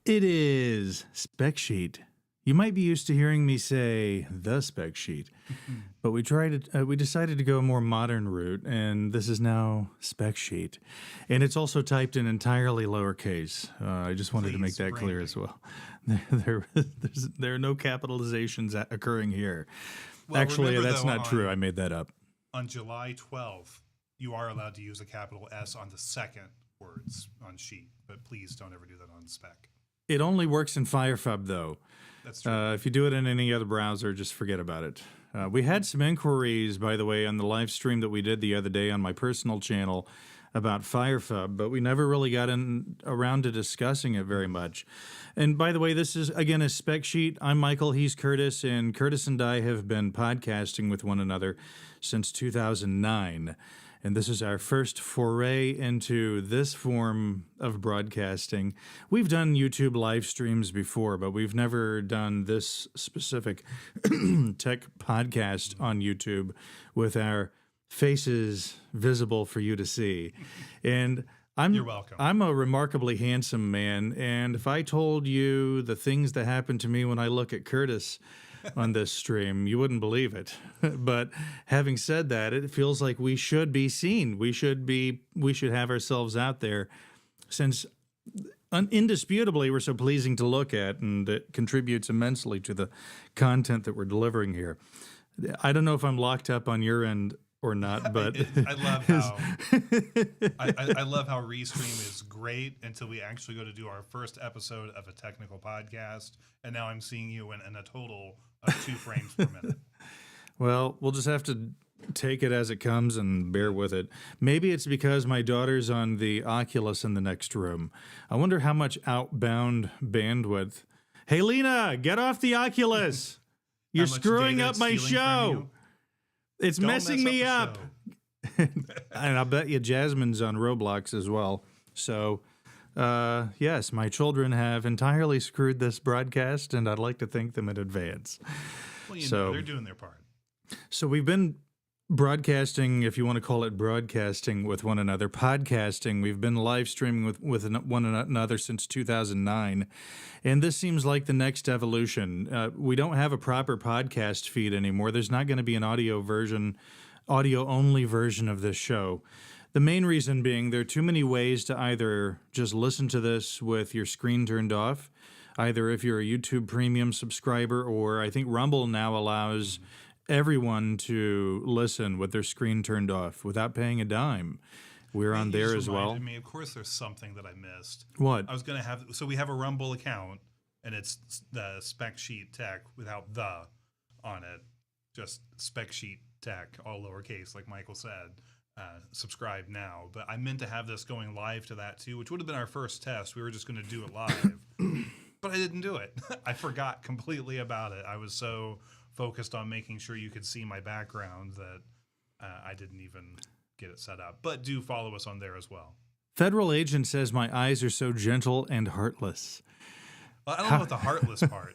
It is Spec Sheet, You might be used to hearing me say the spec sheet, but we decided to go a more modern route, and this is now spec sheet. And it's also typed in entirely lowercase. I just wanted to make that clear as well. There are no capitalizations occurring here. Well, actually, remember, that's though, not true. I made that up. On July 12th, you are allowed to use a capital S on the second words on sheet, but please don't ever do that on spec. It only works in Firefub, though. That's true. If you do it in any other browser, just forget about it. We had some inquiries, by the way, on the live stream that we did the other day on my personal channel about Firefub, but we never really got around to discussing it very much. And by the way, this is, again, a spec sheet. I'm Michael, he's Curtis, and Curtis and I have been podcasting with one another since 2009. And this is our first foray into this form of broadcasting. We've done YouTube live streams before, but we've never done this specific tech podcast on YouTube with our faces visible for you to see. And You're welcome. I'm a remarkably handsome man, and if I told you the things that happen to me when I look at Curtis on this stream, you wouldn't believe it. But having said that, it feels like we should be seen. We should have ourselves out there, since indisputably we're so pleasing to look at, and it contributes immensely to the content that we're delivering here. I don't know if I'm locked up on your end or not, but I love how I love how Restream is great until we actually go to do our first episode of a technical podcast, and now I'm seeing you in a total of 2 frames per minute. Well, we'll just have to take it as it comes and bear with it. Maybe it's because my daughter's on the Oculus in the next room. I wonder how much outbound bandwidth. Hey, Lena, get off the Oculus. You're screwing up my show. It's messing me up. And I'll bet you Jasmine's on Roblox as well. So, yes, my children have entirely screwed this broadcast, and I'd like to thank them in advance. Well, you know, they're doing their part. So we've been broadcasting, if you want to call it broadcasting, with one another, podcasting. We've been live streaming with one another since 2009, and this seems like the next evolution. We don't have a proper podcast feed anymore. There's not going to be an audio-only version of this show. The main reason being there are too many ways to either just listen to this with your screen turned off, either if you're a YouTube Premium subscriber, or I think Rumble now allows everyone to listen with their screen turned off without paying a dime. We're on there as well. Me, of course, there's something that I missed. What? I was going to have, so we have a Rumble account, and it's the Spec Sheet Tech without the on it, just Spec Sheet Tech, all lowercase, like Michael said. Subscribe now. But I meant to have this going live to that too, which would have been our first test. We were just going to do it live, but I didn't do it. I forgot completely about it. I was so focused on making sure you could see my background that I didn't even get it set up. But do follow us on there as well. Federal agent says my eyes are so gentle and heartless. Well, I don't know about the heartless part.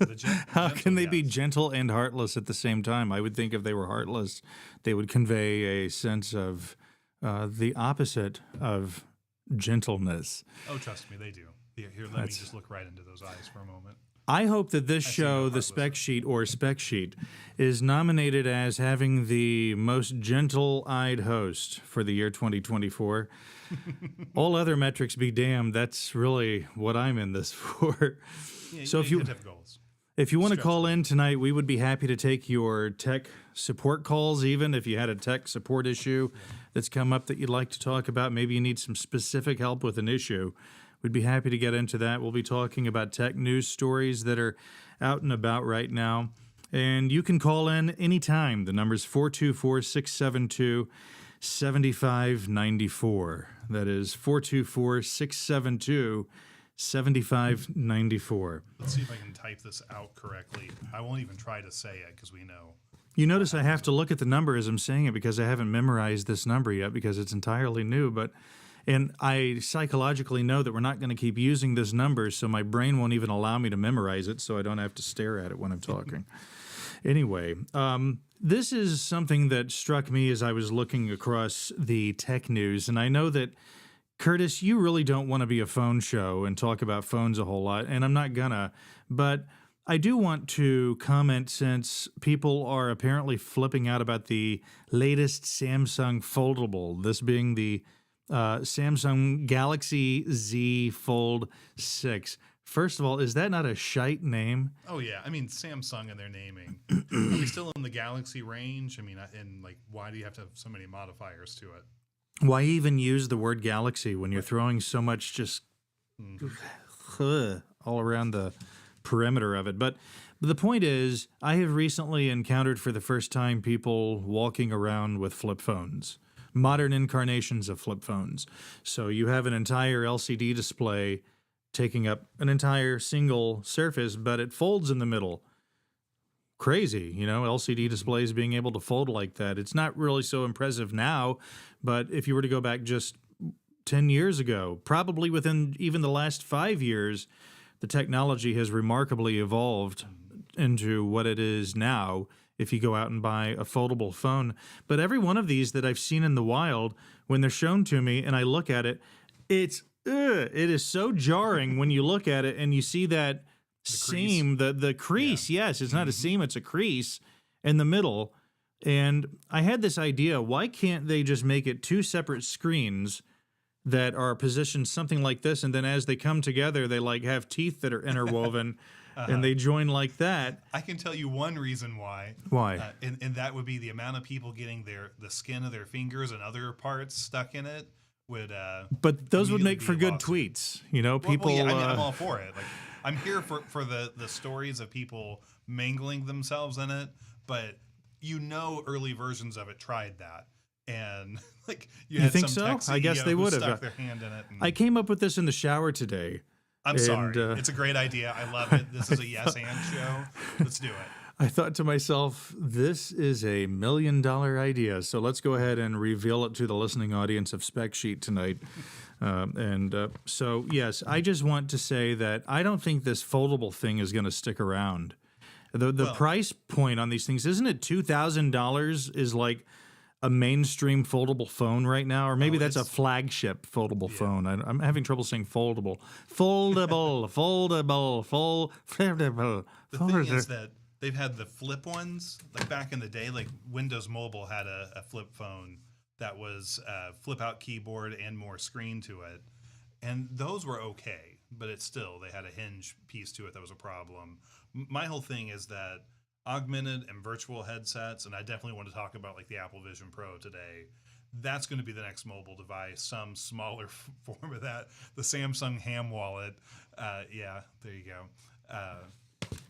How can they be gentle and heartless at the same time? I would think if they were heartless, they would convey a sense of the opposite of gentleness. Oh, trust me, they do. Here, let me just look right into those eyes for a moment. I hope that this show, the Spec Sheet or Spec Sheet, is nominated as having the most gentle-eyed host for the year 2024. All other metrics be damned. That's really what I'm in this for. Yeah, so if you want to call in tonight, we would be happy to take your tech support calls, even if you had a tech support issue that's come up that you'd like to talk about. Maybe you need some specific help with an issue. We'd be happy to get into that. We'll be talking about tech news stories that are out and about right now. And you can call in anytime. The number's 424-672-7594. That is 424-672-7594. Let's see if I can type this out correctly. I won't even try to say it because we know. You notice I have to look at the number as I'm saying it because I haven't memorized this number yet because it's entirely new, and I psychologically know that we're not going to keep using this number, so my brain won't even allow me to memorize it, so I don't have to stare at it when I'm talking. Anyway, this is something that struck me as I was looking across the tech news, and I know that, Curtis, you really don't want to be a phone show and talk about phones a whole lot, and I'm not gonna, but I do want to comment, since people are apparently flipping out about the latest Samsung foldable, this being the Samsung Galaxy Z Fold 6. First of all, is that not a shite name? Oh yeah, I mean Samsung and their naming. Are we still in the Galaxy range? I mean, and like, why do you have to have so many modifiers to it? Why even use the word Galaxy when you're throwing so much just all around the perimeter of it? But the point is, I have recently encountered for the first time people walking around with flip phones, modern incarnations of flip phones. So you have an entire LCD display taking up an entire single surface, but it folds in the middle. Crazy, LCD displays being able to fold like that. It's not really so impressive now, but if you were to go back just 10 years ago, probably within even the last 5 years, the technology has remarkably evolved into what it is now if you go out and buy a foldable phone. But every one of these that I've seen in the wild, when they're shown to me and I look at it, it is so jarring when you look at it and you see that seam, the crease. Yeah. Yes, it's not a seam, it's a crease in the middle. And I had this idea, why can't they just make it two separate screens that are positioned something like this, and then as they come together, they like have teeth that are interwoven and they join like that? I can tell you one reason why. Why? And that would be the amount of people getting the skin of their fingers and other parts stuck in it would. But those would make for good lawsuit. tweets, people. Well, yeah, I mean, I'm all for it. Like, I'm here for the stories of people mangling themselves in it, but early versions of it tried that. And like you had think some so? tech I guess CEO they who would stuck have. their hand in it. And I came up with this in the shower today. I'm sorry. It's a great idea. I love it. This is a yes and show. Let's do it. I thought to myself, this is a $1 million idea. So let's go ahead and reveal it to the listening audience of Spec Sheet tonight. So, yes, I just want to say that I don't think this foldable thing is going to stick around. The price point on these things, isn't it $2,000 is like a mainstream foldable phone right now? Or maybe that's a flagship foldable phone. I'm having trouble saying foldable. Foldable. The thing is that they've had the flip ones, like back in the day, like Windows Mobile had a flip phone that was flip out keyboard and more screen to it. And those were okay, but they had a hinge piece to it that was a problem. My whole thing is that augmented and virtual headsets, and I definitely want to talk about like the Apple Vision Pro today, that's going to be the next mobile device, some smaller form of that. The Samsung Ham Wallet. Yeah, there you go.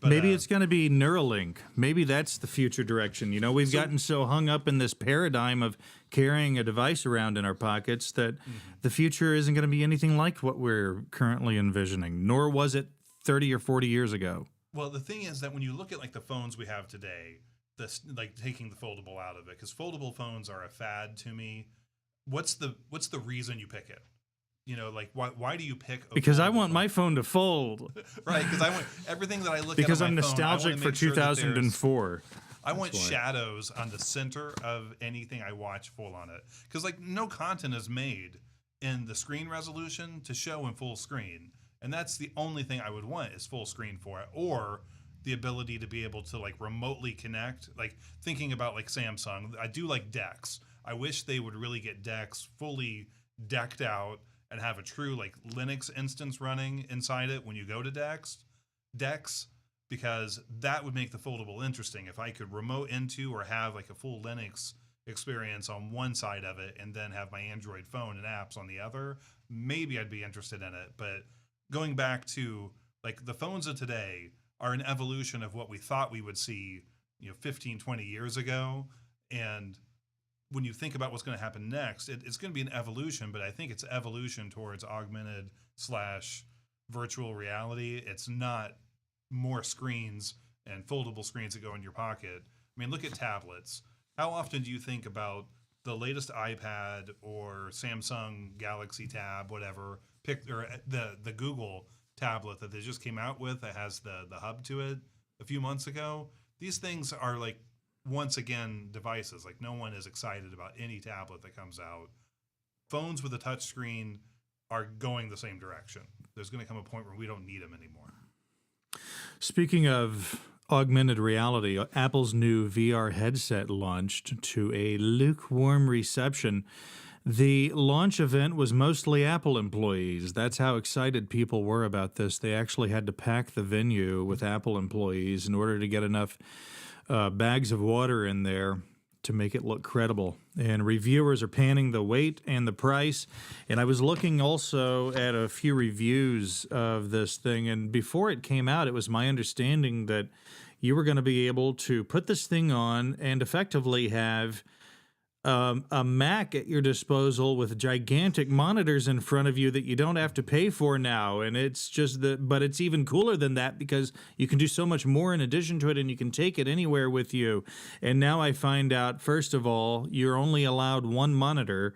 But, maybe it's going to be Neuralink. Maybe that's the future direction. We've gotten so hung up in this paradigm of carrying a device around in our pockets that the future isn't going to be anything like what we're currently envisioning, nor was it 30 or 40 years ago. Well, the thing is that when you look at like the phones we have today, like taking the foldable out of it, because foldable phones are a fad to me. What's the reason you pick it? Like why do you pick? Because I want my phone to fold. Right, because I want everything that I look because at on I'm my phone, nostalgic for 2004. I want shadows on the center of anything I watch full on it. Because like no content is made in the screen resolution to show in full screen. And that's the only thing I would want is full screen for it, or the ability to be able to like remotely connect. Like thinking about like Samsung, I do like decks. I wish they would really get decks fully decked out and have a true like Linux instance running inside it when you go to decks, because that would make the foldable interesting. If I could remote into or have like a full Linux experience on one side of it and then have my Android phone and apps on the other, maybe I'd be interested in it. But going back to like the phones of today are an evolution of what we thought we would see, 15, 20 years ago. And when you think about what's going to happen next, it's going to be an evolution, but I think it's evolution towards augmented / virtual reality. It's not more screens and foldable screens that go in your pocket. I mean, look at tablets. How often do you think about the latest iPad or Samsung Galaxy Tab, whatever, or the Google tablet that they just came out with that has the hub to it a few months ago? These things are like, once again, devices. Like no one is excited about any tablet that comes out. Phones with a touch screen are going the same direction. There's going to come a point where we don't need them anymore. Speaking of augmented reality, Apple's new VR headset launched to a lukewarm reception. The launch event was mostly Apple employees. That's how excited people were about this. They actually had to pack the venue with Apple employees in order to get enough bags of water in there to make it look credible. And reviewers are panning the weight and the price. And I was looking also at a few reviews of this thing. And before it came out, it was my understanding that you were going to be able to put this thing on and effectively have a Mac at your disposal with gigantic monitors in front of you that you don't have to pay for now. And it's just but it's even cooler than that because you can do so much more in addition to it, and you can take it anywhere with you. And now I find out, first of all, you're only allowed one monitor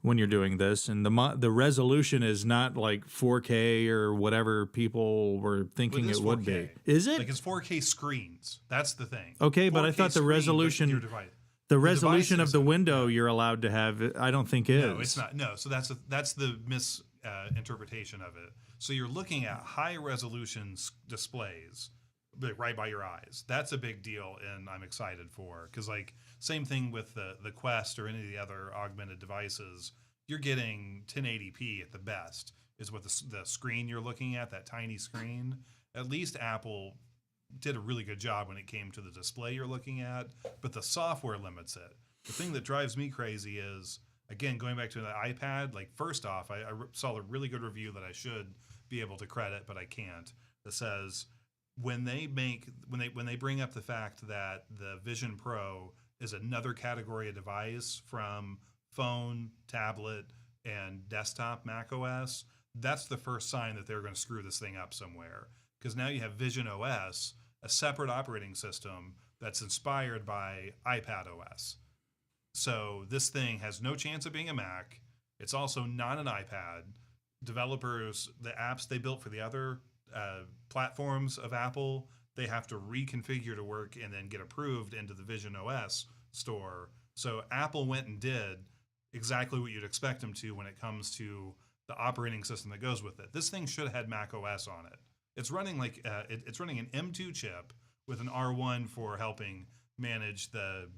when you're doing this, and the resolution is not like 4K or whatever people were thinking it would be. Is it? Like it's 4K screens. That's the thing. Okay, but I thought the resolution. The resolution of the window you're allowed to have, I don't think is. No, it's not. No, so that's the misinterpretation of it. So you're looking at high resolution displays right by your eyes. That's a big deal, and I'm excited for, because like same thing with the Quest or any of the other augmented devices. You're getting 1080p at the best is what the screen you're looking at, that tiny screen. At least Apple did a really good job when it came to the display you're looking at, but the software limits it. The thing that drives me crazy is, again, going back to the iPad, like first off, I saw a really good review that I should be able to credit, but I can't, that says when they bring up the fact that the Vision Pro is another category of device from phone, tablet, and desktop Mac OS, that's the first sign that they're going to screw this thing up somewhere. Because now you have Vision OS, a separate operating system that's inspired by iPad OS. So this thing has no chance of being a Mac. It's also not an iPad. Developers, the apps they built for the other platforms of Apple, they have to reconfigure to work and then get approved into the Vision OS store. So Apple went and did exactly what you'd expect them to when it comes to the operating system that goes with it. This thing should have had Mac OS on it. It's running like it's running an M2 chip with an R1 for helping manage the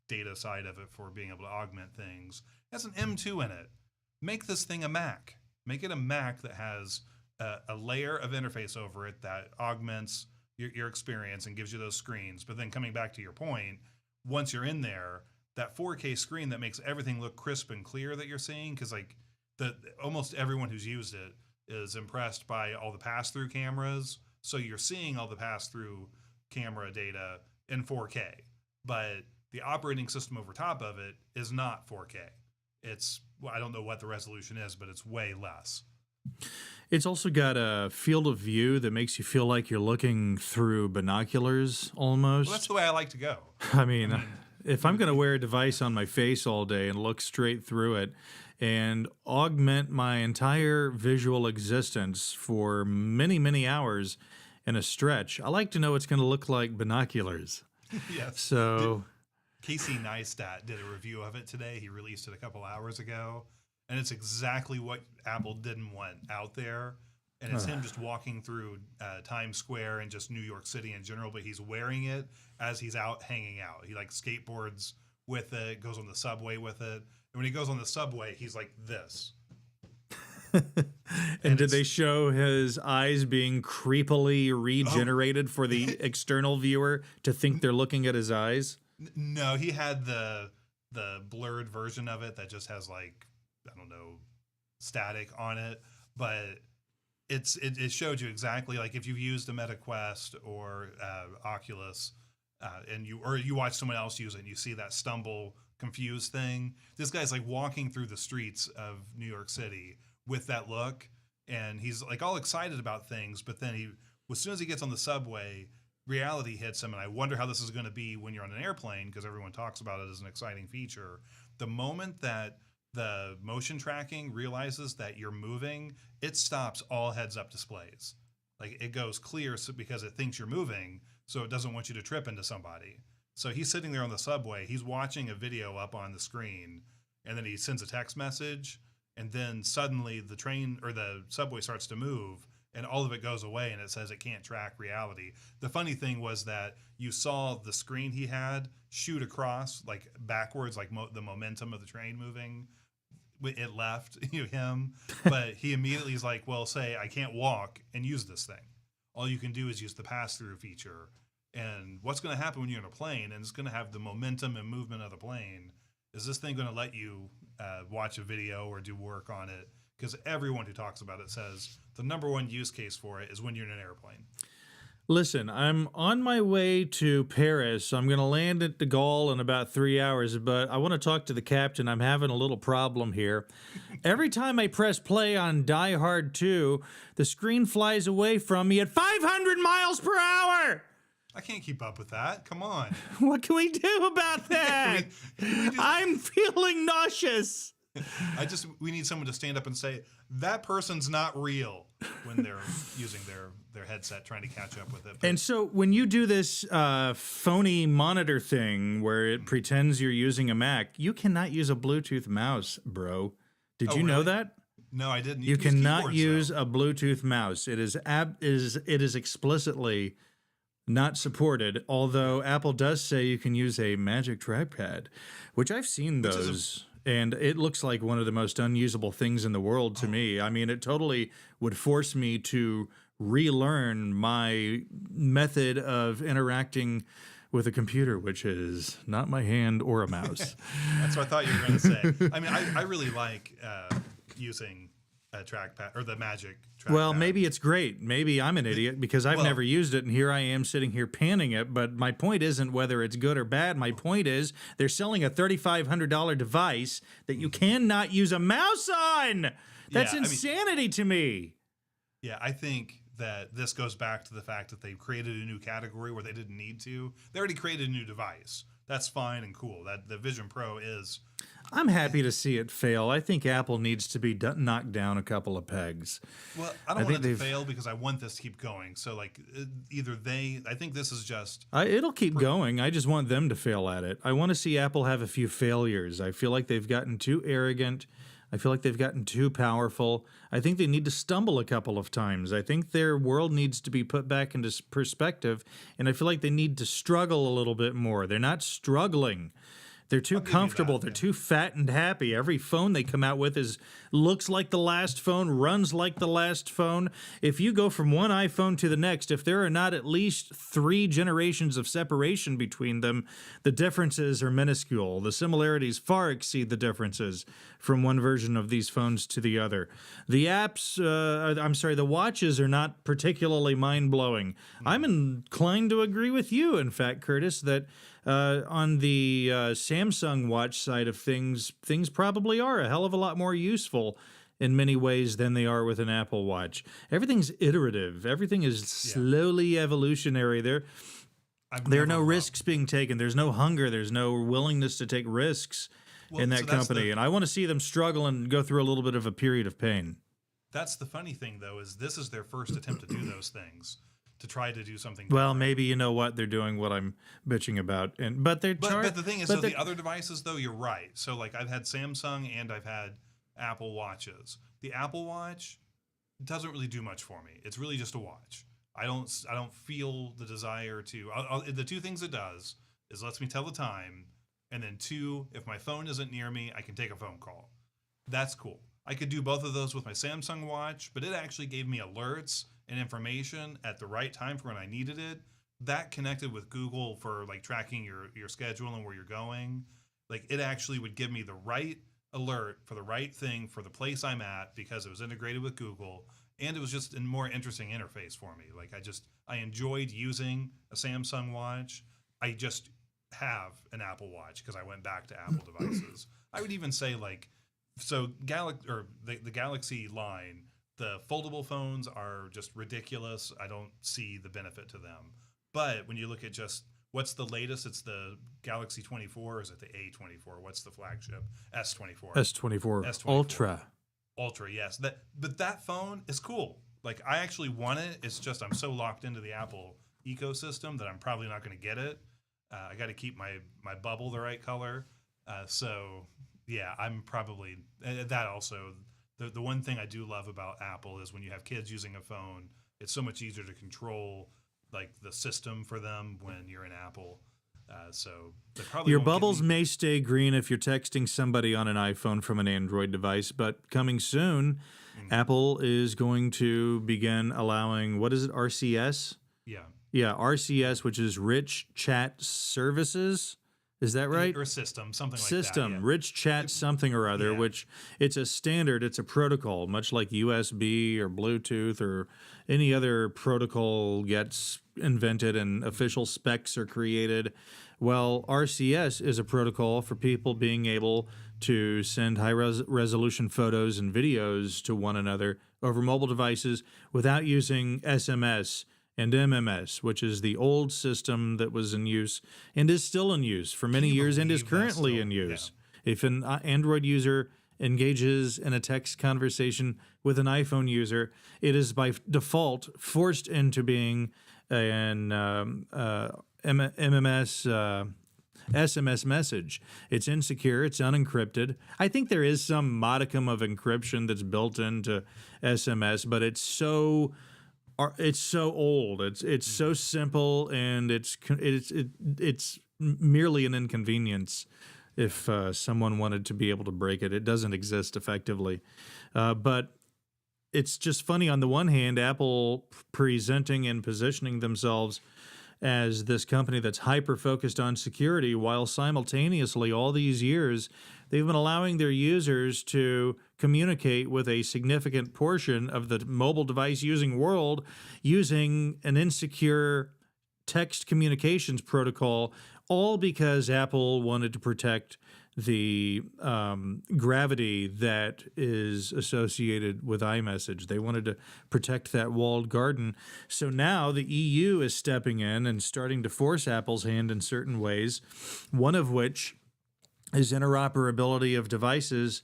data side of it for being able to augment things. It has an M2 in it. Make this thing a Mac. Make it a Mac that has a layer of interface over it that augments your experience and gives you those screens. But then coming back to your point, once you're in there, that 4K screen that makes everything look crisp and clear that you're seeing, because like almost everyone who's used it is impressed by all the pass-through cameras. So you're seeing all the pass-through camera data in 4K, but the operating system over top of it is not 4K. It's, well, I don't know what the resolution is, but it's way less. It's also got a field of view that makes you feel like you're looking through binoculars almost. Well, that's the way I like to go. I mean if I'm going to wear a device on my face all day and look straight through it and augment my entire visual existence for many, many hours in a stretch, I like to know it's going to look like binoculars. Yes. So Casey Neistat did a review of it today. He released it a couple hours ago, and it's exactly what Apple didn't want out there. And it's him just walking through Times Square and just New York City in general, but he's wearing it as he's out hanging out. He like skateboards with it, goes on the subway with it. And when he goes on the subway, he's like this. And did they show his eyes being creepily regenerated for the external viewer to think they're looking at his eyes? No, he had the blurred version of it that just has like, I don't know, static on it, but it showed you exactly, like if you've used a Meta Quest or Oculus, and you watch someone else use it and you see that stumble confused thing. This guy's like walking through the streets of New York City with that look, and he's like all excited about things, but then as soon as he gets on the subway, reality hits him. And I wonder how this is going to be when you're on an airplane, because everyone talks about it as an exciting feature. The moment that the motion tracking realizes that you're moving, it stops all heads-up displays. Like it goes clear because it thinks you're moving, so it doesn't want you to trip into somebody. So he's sitting there on the subway, he's watching a video up on the screen, and then he sends a text message, and then suddenly the train or the subway starts to move, and all of it goes away and it says it can't track reality. The funny thing was that you saw the screen he had shoot across like backwards, like the momentum of the train moving. It left him, but he immediately is like, well, say I can't walk and use this thing. All you can do is use the pass-through feature. And what's going to happen when you're in a plane and it's going to have the momentum and movement of the plane? Is this thing going to let you watch a video or do work on it? Because everyone who talks about it says the number one use case for it is when you're in an airplane. Listen, I'm on my way to Paris. I'm going to land at de Gaulle in about 3 hours, but I want to talk to the captain. I'm having a little problem here. Every time I press play on Die Hard 2, the screen flies away from me at 500 miles per hour. I can't keep up with that. Come on. What can we do about that? I'm feeling nauseous. We need someone to stand up and say, that person's not real when they're using their headset trying to catch up with it. But and so when you do this phony monitor thing where it pretends you're using a Mac, you cannot use a Bluetooth mouse, bro. Did you know that? No, I didn't. You cannot use a Bluetooth mouse. It is explicitly not supported, although Apple does say you can use a Magic Trackpad, which I've seen those, and it looks like one of the most unusable things in the world to me. I mean, it totally would force me to relearn my method of interacting with a computer, which is not my hand or a mouse. That's what I thought you were going to say. I mean, I really like using a trackpad or the Magic Trackpad. Well, maybe it's great. Maybe I'm an idiot because I've never used it, and here I am sitting here panning it. But my point isn't whether it's good or bad. My point is they're selling a $3,500 device that you cannot use a mouse on. That's insanity to me. Yeah, I think that this goes back to the fact that they've created a new category where they didn't need to. They already created a new device. That's fine and cool. That the Vision Pro is. I'm happy to see it fail. I think Apple needs to be knocked down a couple of pegs. Well, I don't want it to fail because I want this to keep going. So, like, I think this is just. It'll keep going. I just want them to fail at it. I want to see Apple have a few failures. I feel like they've gotten too arrogant. I feel like they've gotten too powerful. I think they need to stumble a couple of times. I think their world needs to be put back into perspective, and I feel like they need to struggle a little bit more. They're not struggling. They're too comfortable. They're too fat and happy. Every phone they come out with looks like the last phone, runs like the last phone. If you go from one iPhone to the next, if there are not at least 3 generations of separation between them, the differences are minuscule. The similarities far exceed the differences from one version of these phones to the other. The apps, the watches are not particularly mind-blowing. I'm inclined to agree with you, in fact, Curtis, that on the Samsung watch side of things probably are a hell of a lot more useful in many ways than they are with an Apple Watch. Everything's iterative. Everything is slowly evolutionary. There are no risks being taken. There's no hunger. There's no willingness to take risks in that company. And I want to see them struggle and go through a little bit of a period of pain. That's the funny thing, though, is this is their first attempt to do those things. To try to do something well, different. Maybe you know what they're doing, what I'm bitching about, but they're but the thing is, the other devices though, you're right. So like I've had Samsung and I've had Apple Watches. The Apple Watch doesn't really do much for me. It's really just a watch. I don't feel the desire to. The 2 things it does is lets me tell the time, and then 2, if my phone isn't near me, I can take a phone call. That's cool. I could do both of those with my Samsung watch, but it actually gave me alerts and information at the right time for when I needed it. That connected with Google for like tracking your schedule and where you're going. Like it actually would give me the right alert for the right thing for the place I'm at because it was integrated with Google, and it was just a more interesting interface for me. Like I enjoyed using a Samsung watch. I just have an Apple Watch because I went back to Apple devices. I would even say the Galaxy line, the foldable phones are just ridiculous. I don't see the benefit to them. But when you look at just what's the latest, it's the Galaxy 24, or is it the A24? What's the flagship? S24. S24 Ultra. Ultra, yes. But that phone is cool. Like I actually want it. It's just I'm so locked into the Apple ecosystem that I'm probably not going to get it. I got to keep my bubble the right color. So yeah, I'm probably that also. the one thing I do love about Apple is when you have kids using a phone, it's so much easier to control like the system for them when you're in Apple. So they probably Your won't get bubbles any- may stay green if you're texting somebody on an iPhone from an Android device, but coming soon, Apple is going to begin allowing, what is it, RCS? yeah. Yeah, RCS, which is Rich Chat Services. Is that right? Or system, something System, like that. Rich Chat something or other, Yeah. which it's a standard, it's a protocol, much like USB or Bluetooth or any other protocol gets invented and official specs are created. Well, RCS is a protocol for people being able to send high resolution photos and videos to one another over mobile devices without using SMS and MMS, which is the old system that was in use and is still in use for many you years and is believe that's currently still- in use. If an Android user engages in a text conversation with an iPhone user, it is by default forced into being an MMS SMS message. It's insecure, it's unencrypted. I think there is some modicum of encryption that's built into SMS, but it's so old. It's so simple, and it's merely an inconvenience. If someone wanted to be able to break it, it doesn't exist effectively. But it's just funny. On the one hand, Apple presenting and positioning themselves as this company that's hyper focused on security, while simultaneously all these years they've been allowing their users to communicate with a significant portion of the mobile device using world using an insecure text communications protocol, all because Apple wanted to protect the gravity that is associated with iMessage. They wanted to protect that walled garden. So now the EU is stepping in and starting to force Apple's hand in certain ways, one of which is interoperability of devices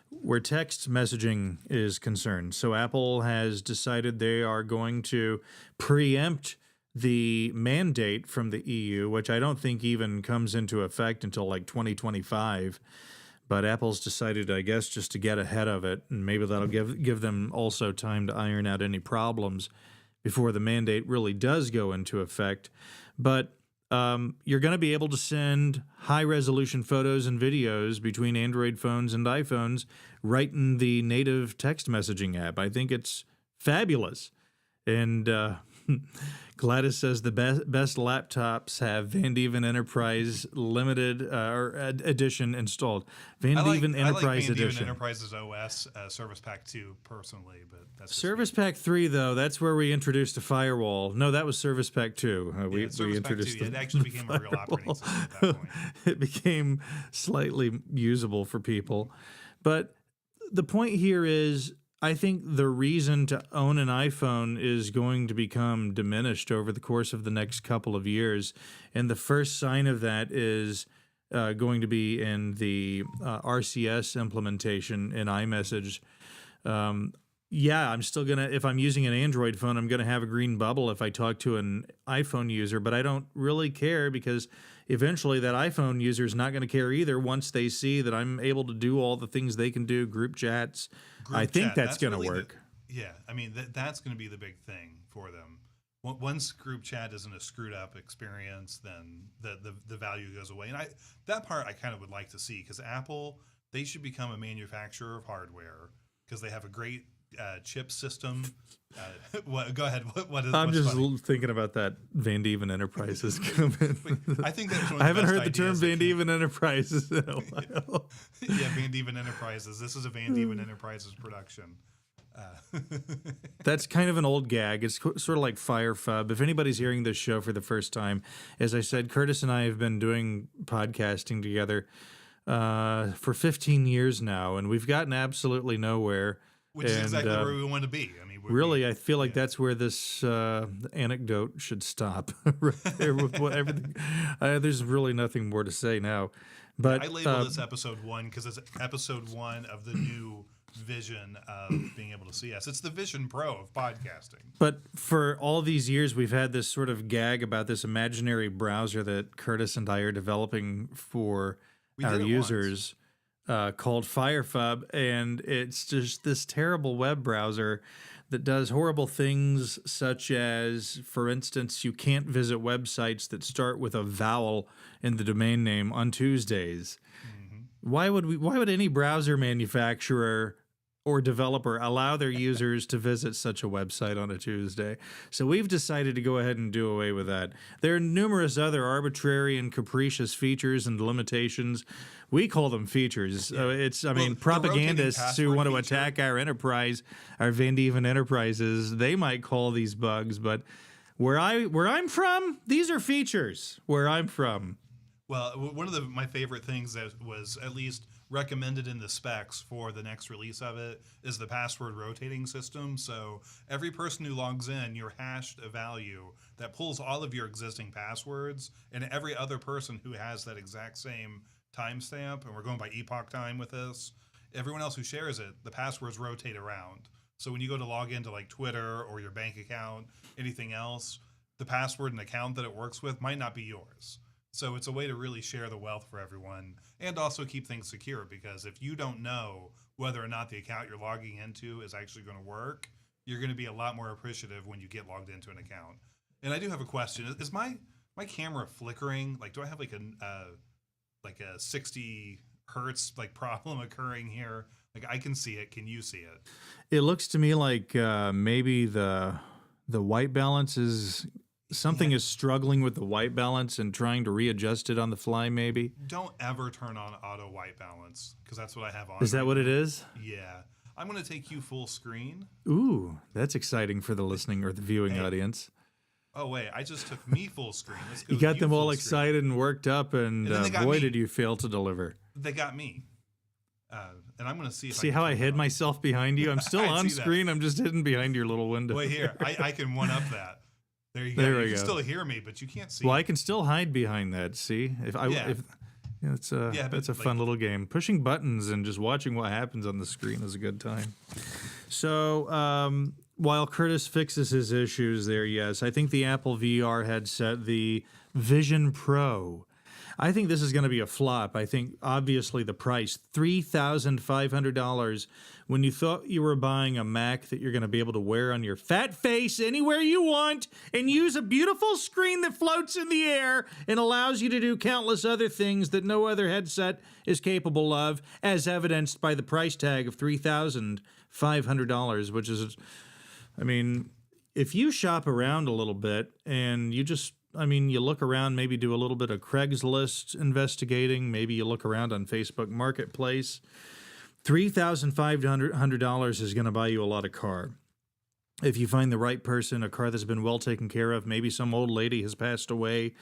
where text messaging is concerned. So Apple has decided they are going to preempt the mandate from the EU, which I don't think even comes into effect until like 2025. But Apple's decided, I guess, just to get ahead of it, and maybe that'll give them also time to iron out any problems before the mandate really does go into effect. But you're going to be able to send high-resolution photos and videos between Android phones and iPhones right in the native text messaging app. I think it's fabulous. And Gladys says the best laptops have Van Dieven Enterprise Limited Edition installed. Van Dieven Enterprise Van Dieven Edition. Enterprises OS Service Pack 2 personally, but that's just Service Pack 3, though, that's where we introduced a firewall. No, that was Service Pack 2. We Service Pack 2, introduced it actually became a real operating system at that point. It became slightly usable for people. But the point here is, I think the reason to own an iPhone is going to become diminished over the course of the next couple of years. And the first sign of that is going to be in the RCS implementation in iMessage. I'm still going to, if I'm using an Android phone, I'm going to have a green bubble if I talk to an iPhone user, but I don't really care because eventually that iPhone user is not going to care either once they see that I'm able to do all the things they can do, group chats. I think chat, that's going to really work. I mean, that's going to be the big thing for them. Once group chat isn't a screwed up experience, then the value goes away. And that part I kind of would like to see, because Apple, they should become a manufacturer of hardware because they have a great chip system. Go ahead. I'm just funny? thinking about that Van Dieven Enterprises comment. I think that was one of I the haven't best heard the term ideas that Van Dieven Enterprises in a while. Yeah, Van Dieven Enterprises. This is a Van Dieven Enterprises production. That's kind of an old gag. It's sort of like Fire Fub. If anybody's hearing this show for the first time, as I said, Curtis and I have been doing podcasting together for 15 years now, and we've gotten absolutely nowhere. Which is exactly where we want to be. I mean, really, I feel like that's where this anecdote should stop. Right there with what everything. There's really nothing more to say now. But I label this episode 1 because it's episode 1 of the new vision of being able to see us. It's the Vision Pro of podcasting. But for all these years, we've had this sort of gag about this imaginary browser that Curtis and I are developing for our users. called FireFub, and it's just this terrible web browser that does horrible things, such as, for instance, you can't visit websites that start with a vowel in the domain name on Tuesdays. Why would any browser manufacturer or developer allow their users to visit such a website on a Tuesday? So we've decided to go ahead and do away with that. There are numerous other arbitrary and capricious features and limitations. We call them features. The Propagandists rotating who want to password feature. attack our enterprise, our Van Dieven enterprises, they might call these bugs, but where I'm from, these are features. Where I'm from. Well, one of my favorite things that was at least recommended in the specs for the next release of it is the password rotating system. So every person who logs in, you're hashed a value that pulls all of your existing passwords, and every other person who has that exact same timestamp, and we're going by epoch time with this, everyone else who shares it, the passwords rotate around. So when you go to log into like Twitter or your bank account, anything else, the password and account that it works with might not be yours. So it's a way to really share the wealth for everyone and also keep things secure, because if you don't know whether or not the account you're logging into is actually going to work, you're going to be a lot more appreciative when you get logged into an account. And I do have a question. Is my camera flickering? Like, do I have like a 60 hertz like problem occurring here? Like, I can see it. Can you see it? It looks to me like maybe the white balance is... Something is struggling with the white balance and trying to readjust it on the fly, maybe. Don't ever turn on auto white balance, because that's what I have on. Is that what it is? Yeah. I'm going to take you full screen. Ooh, that's exciting for the listening or the viewing audience. Oh, wait. I just took me full screen. Let's go You got them all full excited screen. and worked up, and then they got boy, me. did you fail to deliver. They got me. And I'm going to see if See I can how I turn hid it on. myself behind you? I'm still I on see that. screen. I'm just hidden behind your little window. Wait, here. I can one-up that. There you go. There You we can go. still hear me, but you can't see. Well, I can still hide behind that. See, Yeah. It's a Yeah, but, it's a like- fun little game. Pushing buttons and just watching what happens on the screen is a good time. So while Curtis fixes his issues there, yes, I think the Apple VR headset, the Vision Pro, I think this is going to be a flop. I think obviously the price, $3,500, when you thought you were buying a Mac that you're going to be able to wear on your fat face anywhere you want and use a beautiful screen that floats in the air and allows you to do countless other things that no other headset is capable of, as evidenced by the price tag of $3,500, which is, I mean, if you shop around a little bit and you just, I mean, you look around, maybe do a little bit of Craigslist investigating, maybe you look around on Facebook Marketplace, $3,500 is going to buy you a lot of car. If you find the right person, a car that's been well taken care of, maybe some old lady has passed away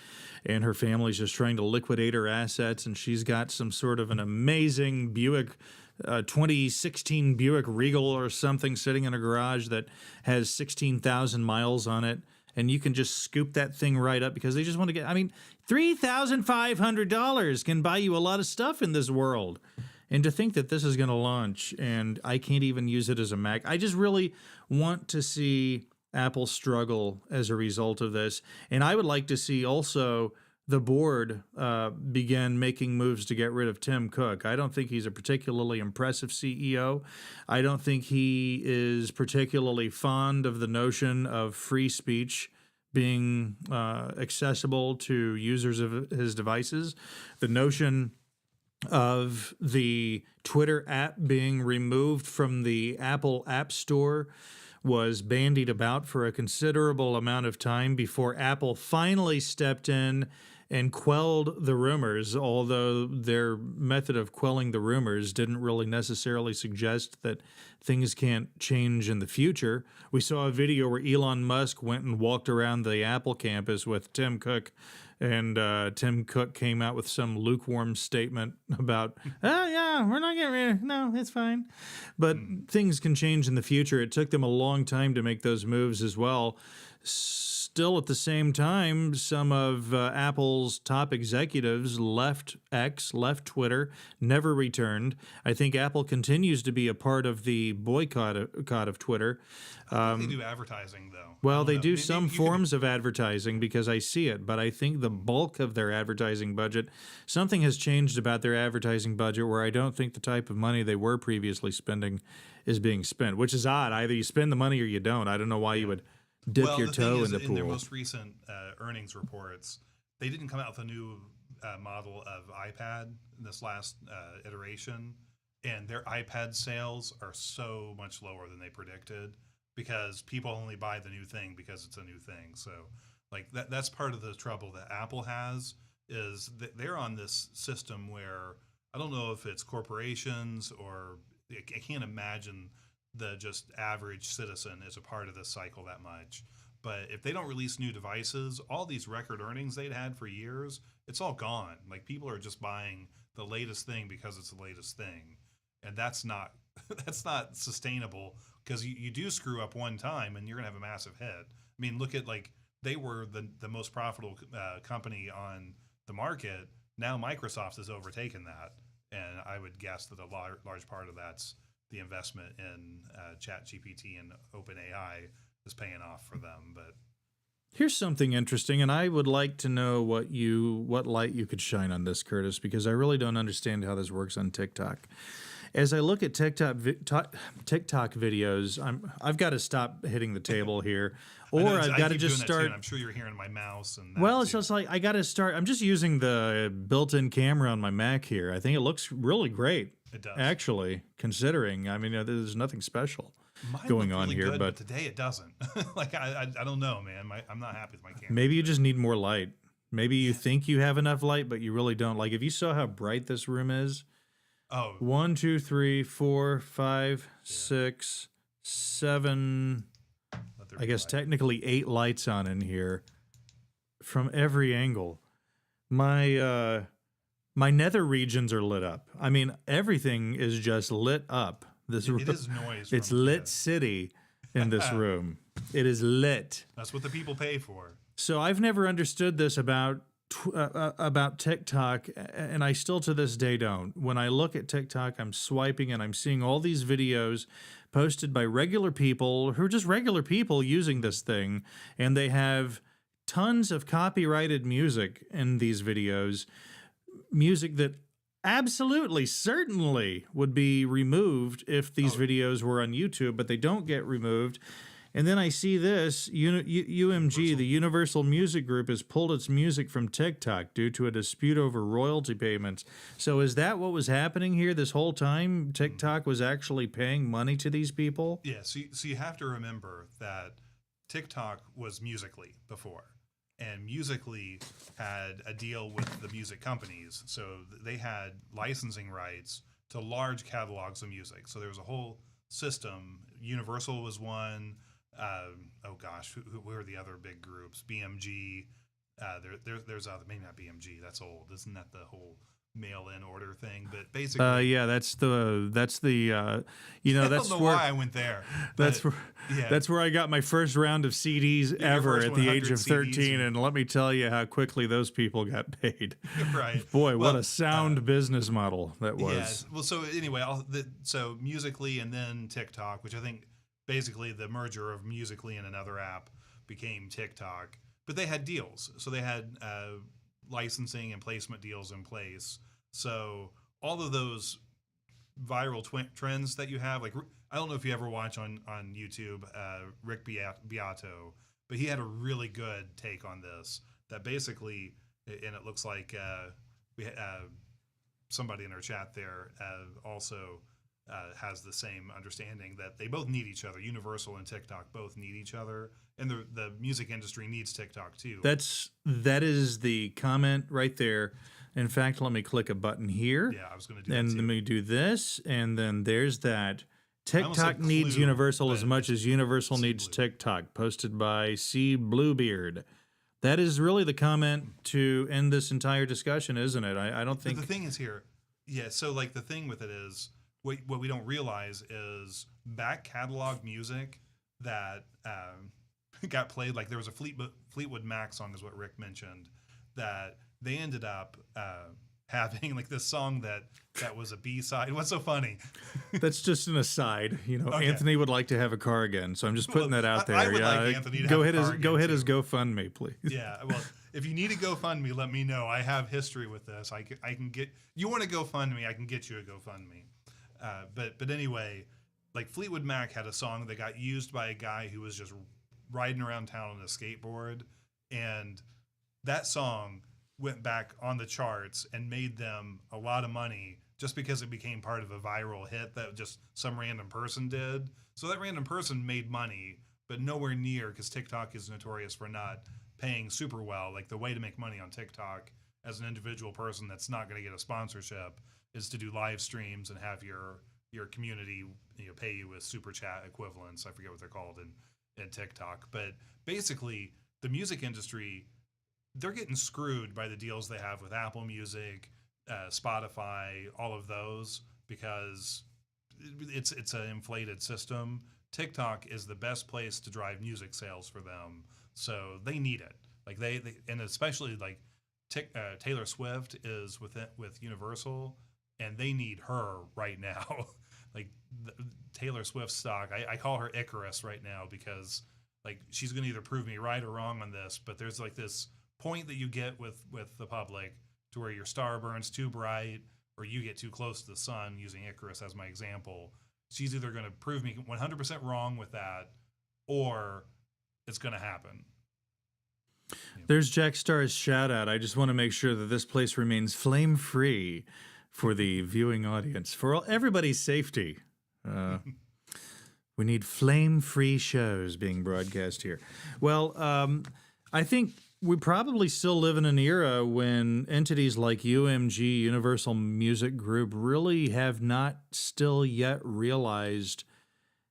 and her family's just trying to liquidate her assets, and she's got some sort of an amazing Buick 2016 Buick Regal or something sitting in a garage that has 16,000 miles on it, and you can just scoop that thing right up because they just want to get, I mean, $3,500 can buy you a lot of stuff in this world. And to think that this is going to launch and I can't even use it as a Mac, I just really want to see Apple struggle as a result of this. And I would like to see also the board begin making moves to get rid of Tim Cook. I don't think he's a particularly impressive CEO. I don't think he is particularly fond of the notion of free speech being accessible to users of his devices. The notion of the Twitter app being removed from the Apple App Store was bandied about for a considerable amount of time before Apple finally stepped in and quelled the rumors, although their method of quelling the rumors didn't really necessarily suggest that things can't change in the future. We saw a video where Elon Musk went and walked around the Apple campus with Tim Cook, and Tim Cook came out with some lukewarm statement about, oh, yeah, we're not getting rid of it. No, it's fine. But things can change in the future. It took them a long time to make those moves as well. still at the same time, some of Apple's top executives left X, left Twitter, never returned. I think Apple continues to be a part of the boycott of Twitter. I think they do advertising, though. I Well, don't they know. do Maybe some you could- forms of advertising because I see it, but I think the bulk of their advertising budget, something has changed about their advertising budget where I don't think the type of money they were previously spending is being spent, which is odd. Either you spend the money or you don't. I don't know why you would dip your the thing toe is, in the in their pool. most recent earnings reports, they didn't come out with a new model of iPad in this last iteration, and their iPad sales are so much lower than they predicted because people only buy the new thing because it's a new thing. So, like that's part of the trouble that Apple has is that they're on this system where I don't know if it's corporations or I can't imagine the just average citizen is a part of this cycle that much. But if they don't release new devices, all these record earnings they'd had for years, it's all gone. Like people are just buying the latest thing because it's the latest thing. And that's not that's not sustainable because you do screw up one time and you're gonna have a massive hit. I mean, look at like they were the most profitable company on the market. Now Microsoft has overtaken that, and I would guess that a large part of that's the investment in ChatGPT and OpenAI is paying off for them. But Here's something interesting, and I would like to know what light you could shine on this, Curtis, because I really don't understand how this works on TikTok. As I look at TikTok videos, I've got to stop hitting the table here, or I've got to just start. And I'm sure you're hearing my mouse and that Well, it's too. just like I got to start. I'm just using the built-in camera on my Mac here. I think it looks really great. It does. Actually, considering, I mean, there's nothing special Mine going looked on really here, good, but today it doesn't. Like I don't know, man. I'm not happy with my camera. maybe you just need more light. Maybe you think you have enough light, but you really don't. Like if you saw how bright this room is. Oh, 1, 2, 3, 4, 5, 6, 7. let there I be guess light. technically 8 lights on in here from every angle. My nether regions are lit up. I mean, everything is just lit up. This room, It is noise. it's from- lit yeah. city in this room. It is lit. That's what the people pay for. So I've never understood this about TikTok, and I still to this day don't. When I look at TikTok, I'm swiping and I'm seeing all these videos posted by regular people who are just regular people using this thing, and they have tons of copyrighted music in these videos, music that absolutely, certainly would be removed if these videos were on YouTube, but they don't get removed. And then I see this, UMG, the Universal Music Group, has pulled its music from TikTok due to a dispute over royalty payments. So is that what was happening here this whole time? TikTok was actually paying money to these people? Yeah, so you have to remember that TikTok was Musical.ly before, and Musical.ly had a deal with the music companies, so they had licensing rights to large catalogs of music. So there was a whole system. Universal was one. Oh gosh, who are the other big groups? BMG. There's other, maybe not BMG. That's old. Isn't that the whole mail-in order thing? But basically, Yeah, that's the that's I don't know where why I went there. that's but, where yeah. that's where I got my first round of CDs Your ever first at the age 100 of 13, CDs. and let me tell you how quickly those people got paid. Right. Boy, what Well, a sound business model that was. Yes. Well, so anyway, so Musical.ly and then TikTok, which I think basically the merger of Musical.ly and another app became TikTok. But they had deals, so they had licensing and placement deals in place. So all of those viral trends that you have, like I don't know if you ever watch on YouTube Rick Beato, but he had a really good take on this. That basically, and it looks like we somebody in our chat there also has the same understanding that they both need each other. Universal and TikTok both need each other, and the music industry needs TikTok too. That is the comment right there. In fact, let me click a button here. Yeah, I was going to do And that let too. me do this, and then there's that. almost TikTok said needs Clue, Universal as but much as Universal C needs Blue. TikTok, posted by C. Bluebeard. That is really the comment to end this entire discussion, isn't it? I don't But think the thing is here, yeah. So like the thing with it is what we don't realize is back catalog music that got played. Like there was a Fleetwood Mac song, is what Rick mentioned, that they ended up having like this song that was a B-side. What's so funny? That's just an aside. Okay. Anthony would like to have a car again, so I'm just putting that out there. I would like Anthony to go have ahead a car as go again, ahead as too. GoFundMe, please. Yeah, well, if you need a GoFundMe, let me know. I have history with this. I can get you want a GoFundMe, I can get you a GoFundMe. But anyway, like Fleetwood Mac had a song that got used by a guy who was just riding around town on a skateboard, and that song went back on the charts and made them a lot of money just because it became part of a viral hit that just some random person did. So that random person made money, but nowhere near, because TikTok is notorious for not paying super well. Like the way to make money on TikTok as an individual person that's not going to get a sponsorship is to do live streams and have your community pay you with super chat equivalents. I forget what they're called in TikTok. But basically, the music industry, they're getting screwed by the deals they have with Apple Music, Spotify, all of those, because it's an inflated system. TikTok is the best place to drive music sales for them, so they need it. Like they and especially like Taylor Swift is with Universal, and they need her right now. Like Taylor Swift stock, I call her Icarus right now, because like she's going to either prove me right or wrong on this. But there's like this point that you get with the public to where your star burns too bright or you get too close to the sun, using Icarus as my example. She's either going to prove me 100% wrong with that, or it's going to happen. There's Jack Starr's shout out. I just want to make sure that this place remains flame free for the viewing audience, for everybody's safety. We need flame free shows being broadcast here. Well, I think we probably still live in an era when entities like UMG, Universal Music Group, really have not still yet realized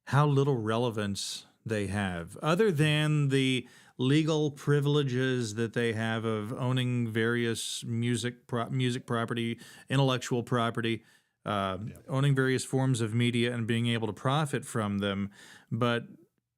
how little relevance they have, other than the legal privileges that they have of owning various music property, intellectual property, owning various forms of media and being able to profit from them. But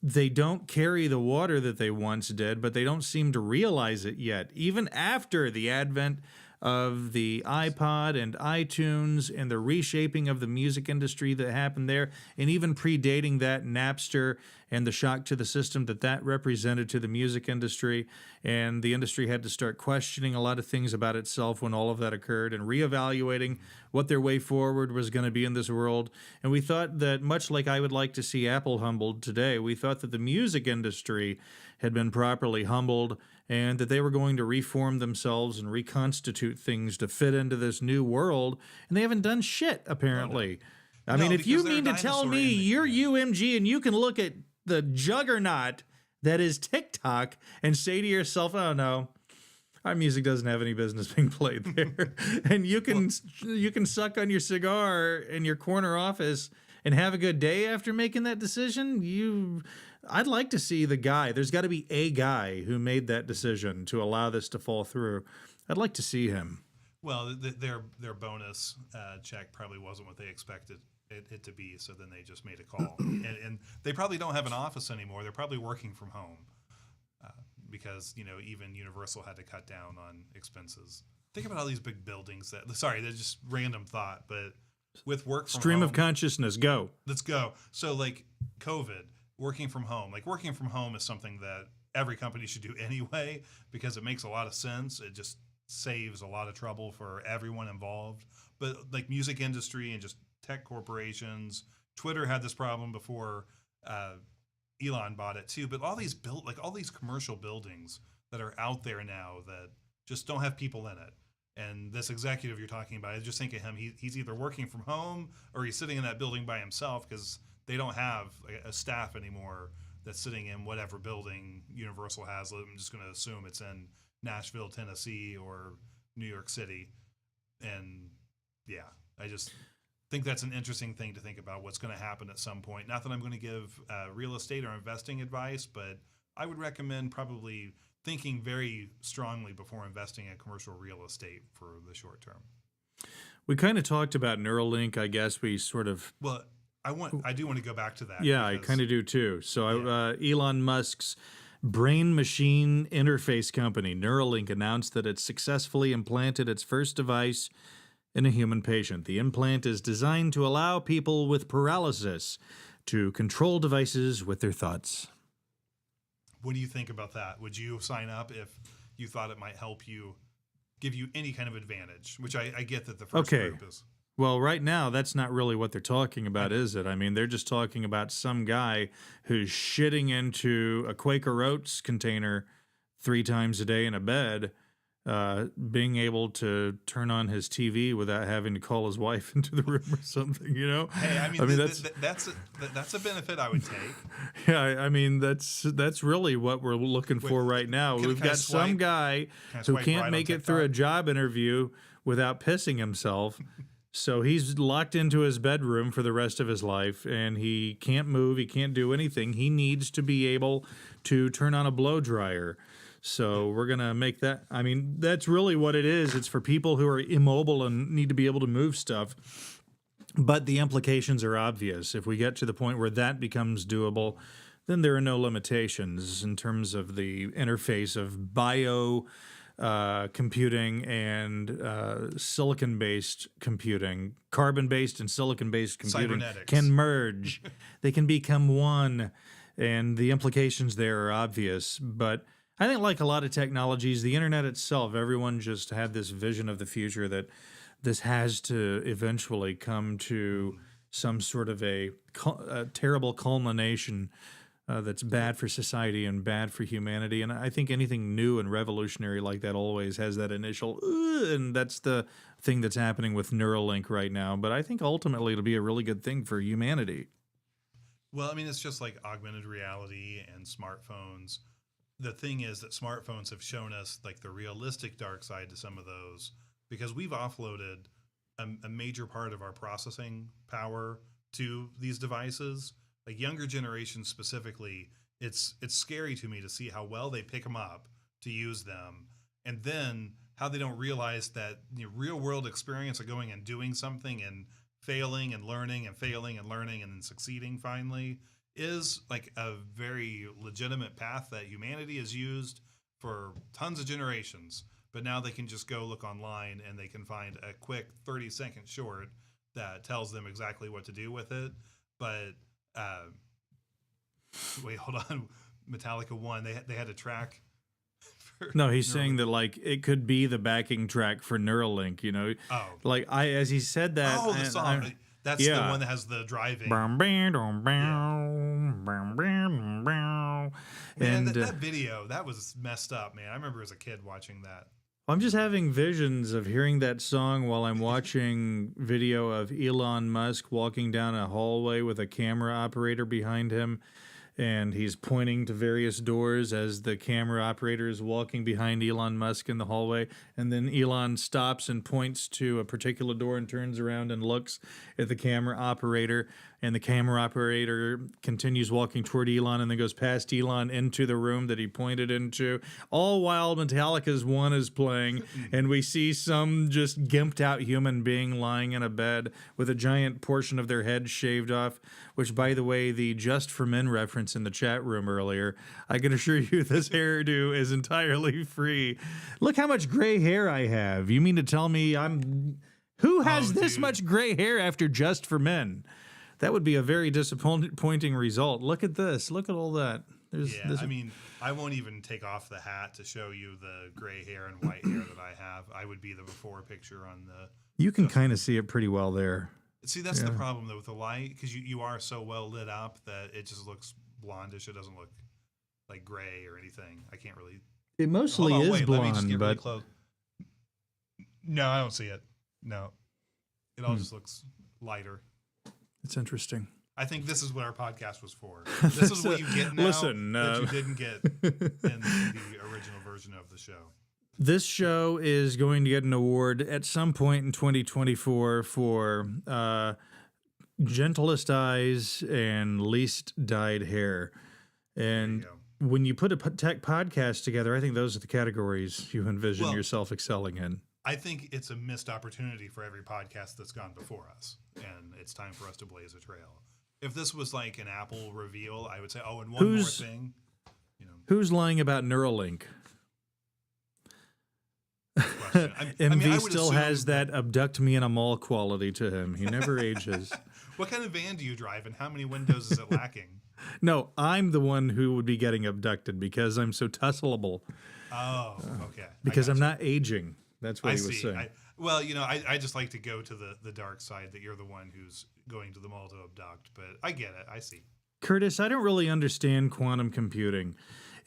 they don't carry the water that they once did, but they don't seem to realize it yet, even after the advent of the iPod and iTunes and the reshaping of the music industry that happened there, and even predating that, Napster and the shock to the system that represented to the music industry. And the industry had to start questioning a lot of things about itself when all of that occurred, and reevaluating what their way forward was going to be in this world. And we thought that, much like I would like to see Apple humbled today, we thought that the music industry had been properly humbled, and that they were going to reform themselves and reconstitute things to fit into this new world. And they haven't done shit, apparently. I mean, if you mean to tell me you're UMG and you can look at the juggernaut that is TikTok and say to yourself, oh no, our music doesn't have any business being played there. And you can suck on your cigar in your corner office and have a good day after making that decision. I'd like to see the guy. There's got to be a guy who made that decision to allow this to fall through. I'd like to see him. Well, their bonus check probably wasn't what they expected it to be, so then they just made a call. and they probably don't have an office anymore. They're probably working from home, because even Universal had to cut down on expenses. Think about all these big buildings they're just random thought, but with work from Stream home, of consciousness, go. Let's go. So like COVID, working from home is something that every company should do anyway, because it makes a lot of sense. It just saves a lot of trouble for everyone involved. But like music industry and just tech corporations, Twitter had this problem before Elon bought it too. But all these commercial buildings that are out there now that just don't have people in it. And this executive you're talking about, I just think of him. He's either working from home or he's sitting in that building by himself, because they don't have a staff anymore that's sitting in whatever building Universal has. I'm just going to assume it's in Nashville, Tennessee, or New York City. And yeah, I just think that's an interesting thing to think about, what's going to happen at some point. Not that I'm going to give real estate or investing advice, but I would recommend probably thinking very strongly before investing in commercial real estate for the short term. We kind of talked about Neuralink. I guess we sort of... Well, I do want to go back to that. Yeah, I kind of do too. So Elon Musk's brain-machine interface company Neuralink announced that it successfully implanted its first device in a human patient. The implant is designed to allow people with paralysis to control devices with their thoughts. What do you think about that? Would you sign up if you thought it might help you, give you any kind of advantage? Which I get that the first group is. Well, right now, that's not really what they're talking about, is it? I mean, they're just talking about some guy who's shitting into a Quaker Oats container 3 times a day in a bed, being able to turn on his TV without having to call his wife into the room or something, you know? Hey, I mean that's a benefit I would take. Yeah, I mean, that's really what we're looking for right now. We've got some guy who can't make it through a job interview without pissing himself. So he's locked into his bedroom for the rest of his life, and he can't move. He can't do anything. He needs to be able to turn on a blow dryer. So we're going to make that. I mean, that's really what it is. It's for people who are immobile and need to be able to move stuff. But the implications are obvious. If we get to the point where that becomes doable, then there are no limitations in terms of the interface of bio computing and silicon-based computing, carbon-based and silicon-based computing can merge. They can become one, and the implications there are obvious. But I think, like a lot of technologies, the internet itself, everyone just had this vision of the future that this has to eventually come to some sort of a terrible culmination that's bad for society and bad for humanity. And I think anything new and revolutionary like that always has that initial, and that's the thing that's happening with Neuralink right now. But I think ultimately it'll be a really good thing for humanity. Well, I mean, it's just like augmented reality and smartphones. The thing is that smartphones have shown us like the realistic dark side to some of those, because we've offloaded a major part of our processing power to these devices. Like younger generations specifically, it's scary to me to see how well they pick them up to use them, and then how they don't realize that the real world experience of going and doing something and failing and learning and failing and learning and then succeeding finally is like a very legitimate path that humanity has used for tons of generations. But now they can just go look online and they can find a quick 30-second short that tells them exactly what to do with it. But wait, hold on. Metallica 1, they had a track. No, he's saying that like it could be the backing track for Neuralink, you know. Oh. Like as he said that. Oh, the song. That's the one that has the driving. Man, that video, that was messed up, man. I remember as a kid watching that. I'm just having visions of hearing that song while I'm watching video of Elon Musk walking down a hallway with a camera operator behind him, and he's pointing to various doors as the camera operator is walking behind Elon Musk in the hallway, and then Elon stops and points to a particular door and turns around and looks at the camera operator, and the camera operator continues walking toward Elon and then goes past Elon into the room that he pointed into, all while Metallica's One is playing, and we see some just gimped out human being lying in a bed with a giant portion of their head shaved off, which, by the way, the Just for Men reference in the chat room earlier, I can assure you this hairdo is entirely free. Look how much gray hair I have. You mean to tell me who has this much gray hair after Just for Men? That would be a very disappointing result. Look at this. Look at all that. I mean, I won't even take off the hat to show you the gray hair and white hair that I have. I would be the before picture on the... You can kind of see it pretty well there. See, that's the problem, though, with the light, because you are so well lit up that it just looks blondish. It doesn't look like gray or anything. I can't really... It mostly is blonde, let me just get but... really close. No, I don't see it. No. It all just looks lighter. It's interesting. I think this is what our podcast was for. This is what you get now that you didn't get in the original version of the show. This show is going to get an award at some point in 2024 for gentlest eyes and least dyed hair. And when you put a tech podcast together, I think those are the categories you envision yourself excelling in. I think it's a missed opportunity for every podcast that's gone before us, and it's time for us to blaze a trail. If this was like an Apple reveal, I would say, oh, and one more thing. Who's lying about Neuralink? Question. MV I would still assume has that abduct me in a mall quality to him. He never ages. What kind of van do you drive, and how many windows is it lacking? No, I'm the one who would be getting abducted because I'm so tussleable. Oh, okay. Because I'm gotcha. not aging. That's what I he was see. saying. Well, I just like to go to the dark side that you're the one who's going to the mall to abduct, but I get it. I see. Curtis, I don't really understand quantum computing.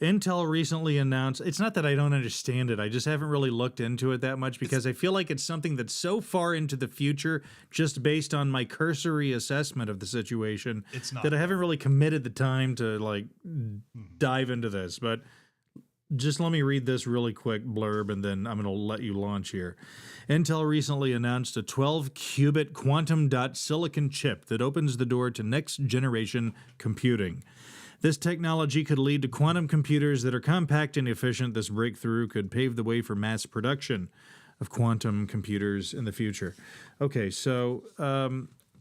Intel recently announced, it's not that I don't understand it, I just haven't really looked into it that much because I feel like it's something that's so far into the future, just based on my cursory assessment of the situation, It's not, that I haven't really committed the time to Mm-hmm. dive into this. But just let me read this really quick blurb and then I'm going to let you launch here. Intel recently announced a 12-qubit quantum dot silicon chip that opens the door to next generation computing. This technology could lead to quantum computers that are compact and efficient. This breakthrough could pave the way for mass production of quantum computers in the future. Okay, so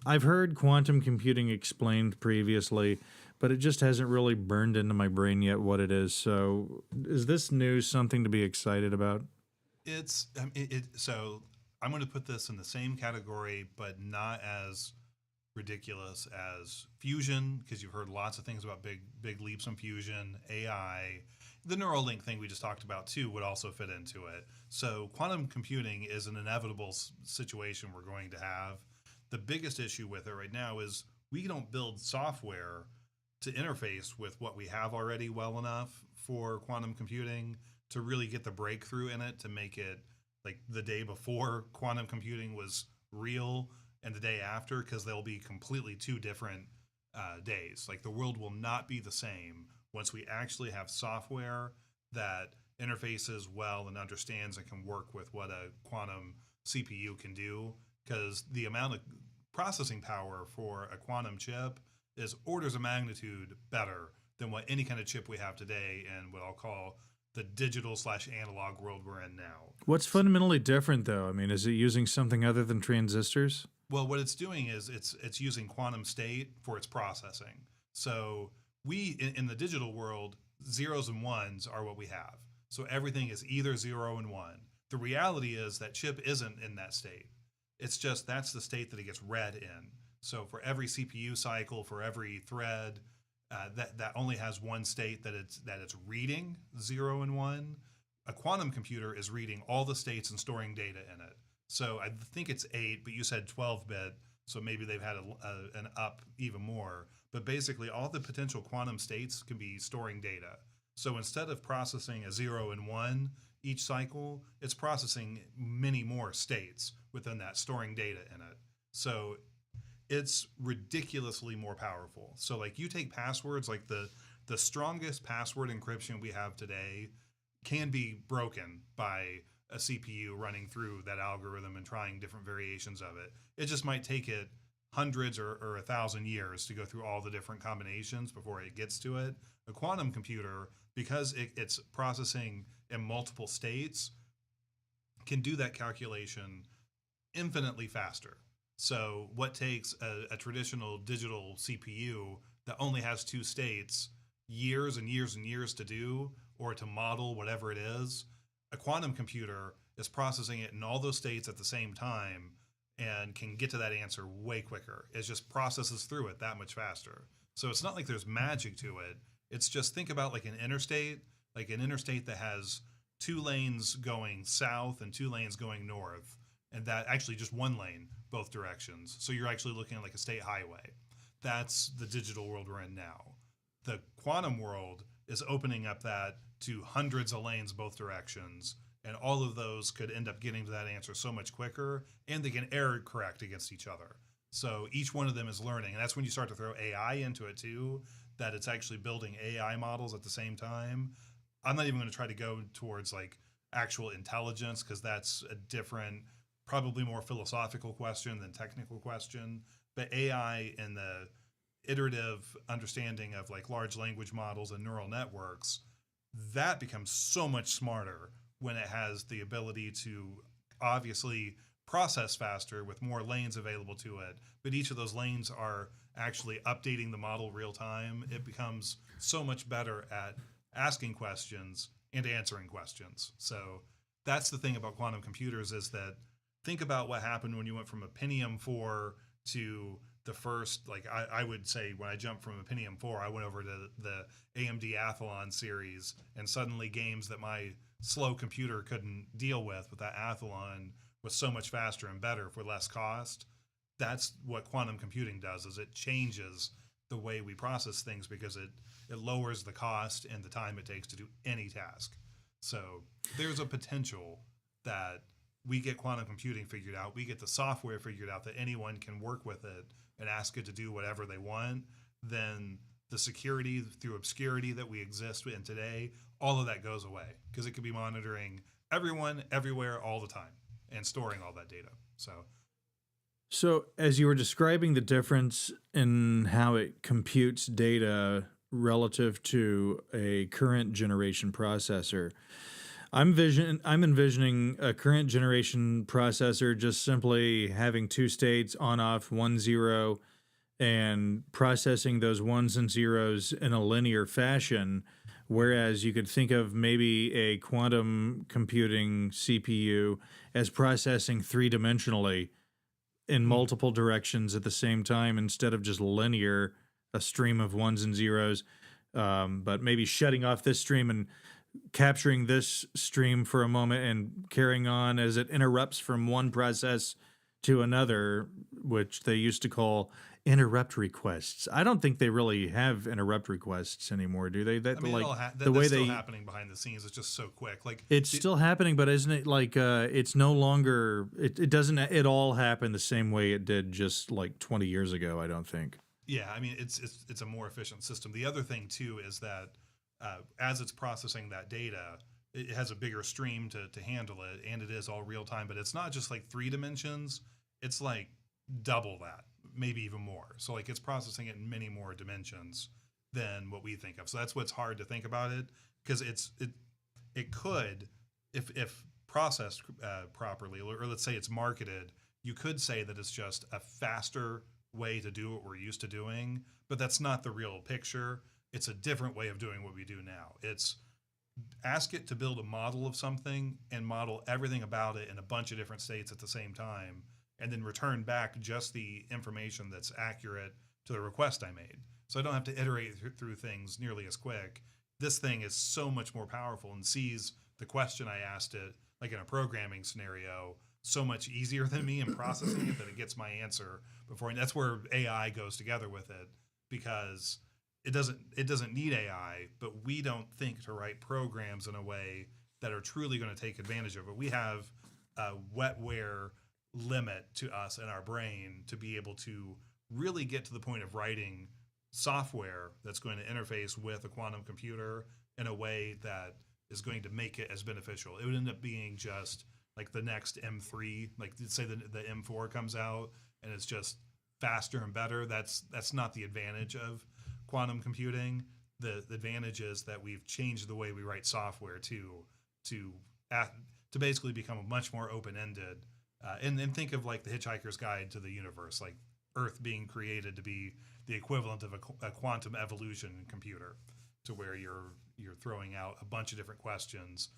I've heard quantum computing explained previously, but it just hasn't really burned into my brain yet what it is. So is this news something to be excited about? It's so I'm going to put this in the same category, but not as ridiculous as fusion, because you've heard lots of things about big leaps in fusion, AI. The Neuralink thing we just talked about too would also fit into it. So quantum computing is an inevitable situation we're going to have. The biggest issue with it right now is we don't build software to interface with what we have already well enough for quantum computing to really get the breakthrough in it, to make it like the day before quantum computing was real and the day after, because they'll be completely two different days. Like the world will not be the same once we actually have software that interfaces well and understands and can work with what a quantum CPU can do, because the amount of processing power for a quantum chip is orders of magnitude better than what any kind of chip we have today in what I'll call the digital/analog world we're in now. What's fundamentally different, though? I mean, is it using something other than transistors? Well, what it's doing is it's using quantum state for its processing. So we in the digital world, zeros and ones are what we have. So everything is either 0 and 1. The reality is that chip isn't in that state. It's just that's the state that it gets read in. So for every CPU cycle, for every thread, that only has one state that it's reading, 0 and 1. A quantum computer is reading all the states and storing data in it. So I think it's 8, but you said 12-bit, so maybe they've had an up even more. But basically, all the potential quantum states can be storing data. So instead of processing a 0 and 1 each cycle, it's processing many more states within that, storing data in it. So it's ridiculously more powerful. So like you take passwords, like the strongest password encryption we have today can be broken by a CPU running through that algorithm and trying different variations of it. It just might take it hundreds or 1,000 years to go through all the different combinations before it gets to it. A quantum computer, because it's processing in multiple states, can do that calculation infinitely faster. So what takes a traditional digital CPU that only has 2 states years and years and years to do, or to model whatever it is, a quantum computer is processing it in all those states at the same time and can get to that answer way quicker. It just processes through it that much faster. So it's not like there's magic to it. It's just, think about like an interstate that has 2 lanes going south and 2 lanes going north, and that actually just 1 lane both directions. So you're actually looking at like a state highway. That's the digital world we're in now. The quantum world is opening up that to hundreds of lanes both directions, and all of those could end up getting to that answer so much quicker, and they can error correct against each other. So each one of them is learning, and that's when you start to throw AI into it too, that it's actually building AI models at the same time. I'm not even going to try to go towards like actual intelligence, because that's a different, probably more philosophical question than technical question. But AI and the iterative understanding of like large language models and neural networks, that becomes so much smarter when it has the ability to obviously process faster with more lanes available to it, but each of those lanes are actually updating the model real time. It becomes so much better at asking questions, and answering questions. So that's the thing about quantum computers is that think about what happened when you went from a Pentium 4 to the first, like I would say when I jumped from a Pentium 4, I went over to the AMD Athlon series, and suddenly games that my slow computer couldn't deal with that Athlon was so much faster and better for less cost. That's what quantum computing does, is it changes the way we process things because it lowers the cost and the time it takes to do any task. So there's a potential that we get quantum computing figured out, we get the software figured out that anyone can work with it and ask it to do whatever they want, then the security through obscurity that we exist in today, all of that goes away because it could be monitoring everyone, everywhere, all the time and storing all that data. So as you were describing the difference in how it computes data relative to a current generation processor, I'm envisioning a current generation processor just simply having two states, on off, 1 0, and processing those ones and zeros in a linear fashion. Whereas you could think of maybe a quantum computing CPU as processing three-dimensionally in multiple directions at the same time instead of just linear, a stream of ones and zeros, but maybe shutting off this stream and capturing this stream for a moment and carrying on as it interrupts from one process to another, which they used to call interrupt requests. I don't think they really have interrupt requests anymore, do they? That, I mean, like the way still happening behind the scenes. It's just so quick. Like it's still happening, but isn't it like it's no longer? It doesn't it all happen the same way it did just like 20 years ago. I don't think. Yeah, I mean it's a more efficient system. The other thing too is that as it's processing that data, it has a bigger stream to handle it, and it is all real time. But it's not just like 3 dimensions; it's like double that, maybe even more. So like it's processing it in many more dimensions than what we think of. So that's what's hard to think about it because it could, if processed properly, or let's say it's marketed, you could say that it's just a faster way to do what we're used to doing, but that's not the real picture. It's a different way of doing what we do now. It's ask it to build a model of something and model everything about it in a bunch of different states at the same time, and then return back just the information that's accurate to the request I made. So I don't have to iterate through things nearly as quick. This thing is so much more powerful and sees the question I asked it, like in a programming scenario, so much easier than me in processing it that it gets my answer before. And that's where AI goes together with it, because it doesn't need AI, but we don't think to write programs in a way that are truly going to take advantage of it. We have a wetware limit to us in our brain to be able to really get to the point of writing software that's going to interface with a quantum computer in a way that is going to make it as beneficial. It would end up being just like the next M3, like say the M4 comes out and it's just faster and better. That's not the advantage of quantum computing. The advantage is that we've changed the way we write software to basically become a much more open-ended. And then think of like the Hitchhiker's Guide to the Universe, like Earth being created to be the equivalent of a quantum evolution computer, to where you're throwing out a bunch of different questions,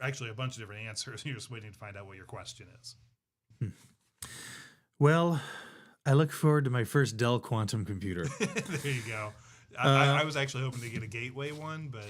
actually a bunch of different answers. You're just waiting to find out what your question is. Well, I look forward to my first Dell quantum computer. There you go. I was actually hoping to get a Gateway one, but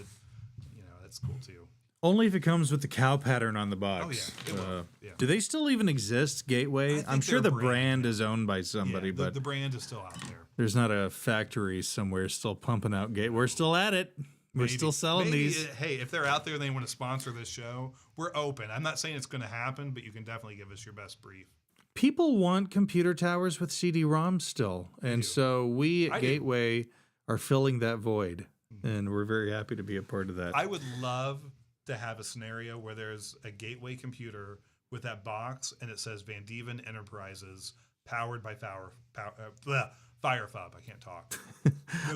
that's cool too. Only if it comes with the cow pattern on the box. Oh yeah, it will. Yeah. Do they still even exist, Gateway? I'm sure the brand is owned by somebody, but the brand is still out there. There's not a factory somewhere still pumping out Gateway. We're still at it. We're still selling these. Hey, if they're out there and they want to sponsor this show, we're open. I'm not saying it's going to happen, but you can definitely give us your best brief. People want computer towers with CD-ROMs still, and so we at Gateway are filling that void, and we're very happy to be a part of that. I would love to have a scenario where there's a Gateway computer with that box and it says Van Dieven Enterprises powered by FireFub. I can't talk.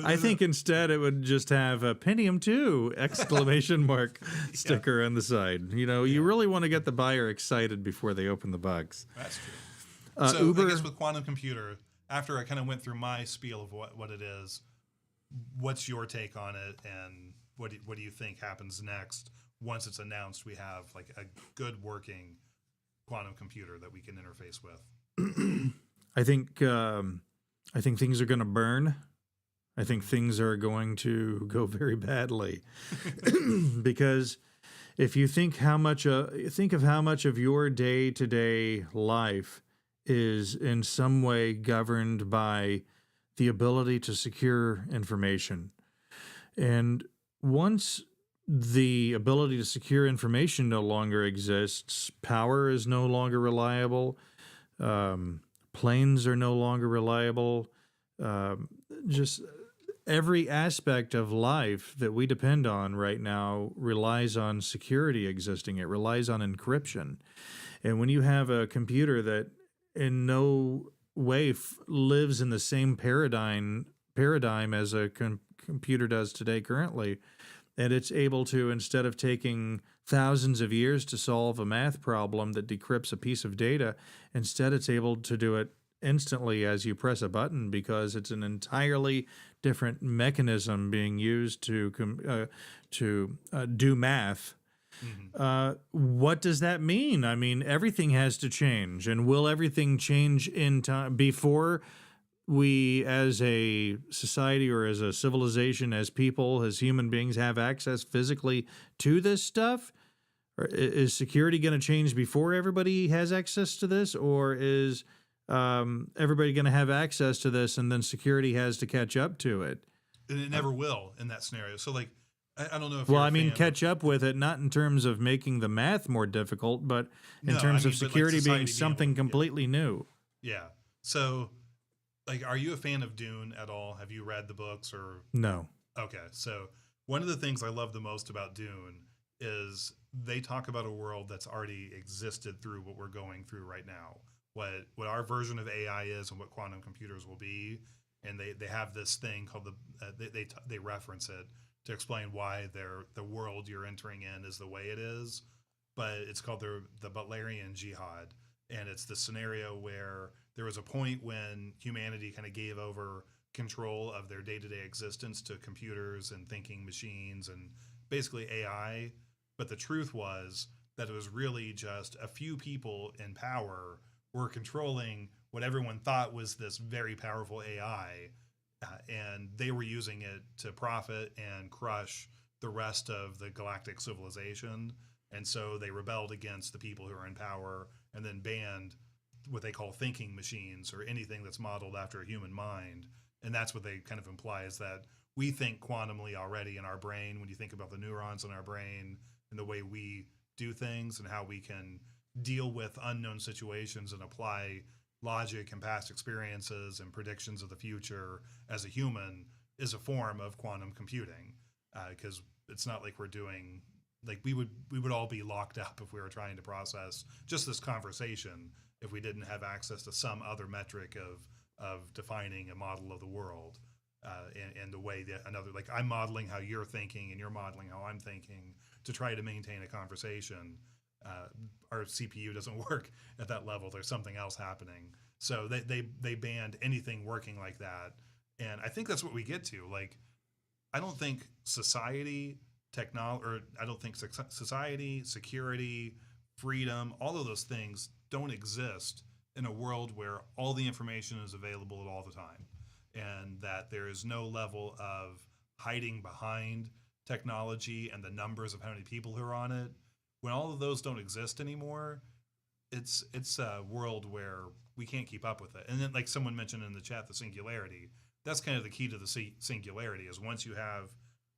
I think instead it would just have a Pentium 2 exclamation mark sticker on the side. You really want to get the buyer excited before they open the box. That's true. So Uber, I guess with quantum computer, after I kind of went through my spiel of what it is, what's your take on it, and what do you think happens next once it's announced we have like a good working quantum computer that we can interface with? I think things are going to burn. I think things are going to go very badly because if you think of how much of your day-to-day life is in some way governed by the ability to secure information. And once the ability to secure information no longer exists, power is no longer reliable, planes are no longer reliable, just every aspect of life that we depend on right now relies on security existing. It relies on encryption. And when you have a computer that in no way lives in the same paradigm as a computer does today currently, and it's able to, instead of taking thousands of years to solve a math problem that decrypts a piece of data, instead it's able to do it instantly as you press a button because it's an entirely different mechanism being used to do math. What does that mean? I mean, everything has to change. And will everything change in time before we as a society or as a civilization, as people, as human beings have access physically to this stuff? Or is security going to change before everybody has access to this? Or is everybody going to have access to this and then security has to catch up to it? And it never will in that scenario. So like, I don't know if Well, you're I mean, a fan catch up with it, not in terms of making the math more difficult, but in terms of but, like, security society being being something able to- completely new. Yeah. So, like, are you a fan of Dune at all? Have you read the books or? No. Okay. So, one of the things I love the most about Dune is they talk about a world that's already existed through what we're going through right now. What our version of AI is and what quantum computers will be. And they have this thing called they reference it to explain why the world you're entering in is the way it is, but it's called the Butlerian Jihad, and it's the scenario where there was a point when humanity kind of gave over control of their day-to-day existence to computers and thinking machines and basically AI, but the truth was that it was really just a few people in power were controlling what everyone thought was this very powerful AI, and they were using it to profit and crush the rest of the galactic civilization. And so they rebelled against the people who are in power and then banned what they call thinking machines or anything that's modeled after a human mind. And that's what they kind of imply is that we think quantumly already in our brain when you think about the neurons in our brain and the way we do things and how we can deal with unknown situations and apply logic and past experiences and predictions of the future as a human is a form of quantum computing, because it's not like we're doing like we would all be locked up if we were trying to process just this conversation if we didn't have access to some other metric of defining a model of the world, and the way that another, like I'm modeling how you're thinking and you're modeling how I'm thinking to try to maintain a conversation. Our CPU doesn't work at that level. There's something else happening. So they banned anything working like that. And I think that's what we get to. Like, I don't think society, society, security, freedom, all of those things don't exist in a world where all the information is available at all the time. And that there is no level of hiding behind technology and the numbers of how many people who are on it. When all of those don't exist anymore, it's a world where we can't keep up with it. And then, like someone mentioned in the chat, the singularity. That's kind of the key to the singularity. Is once you have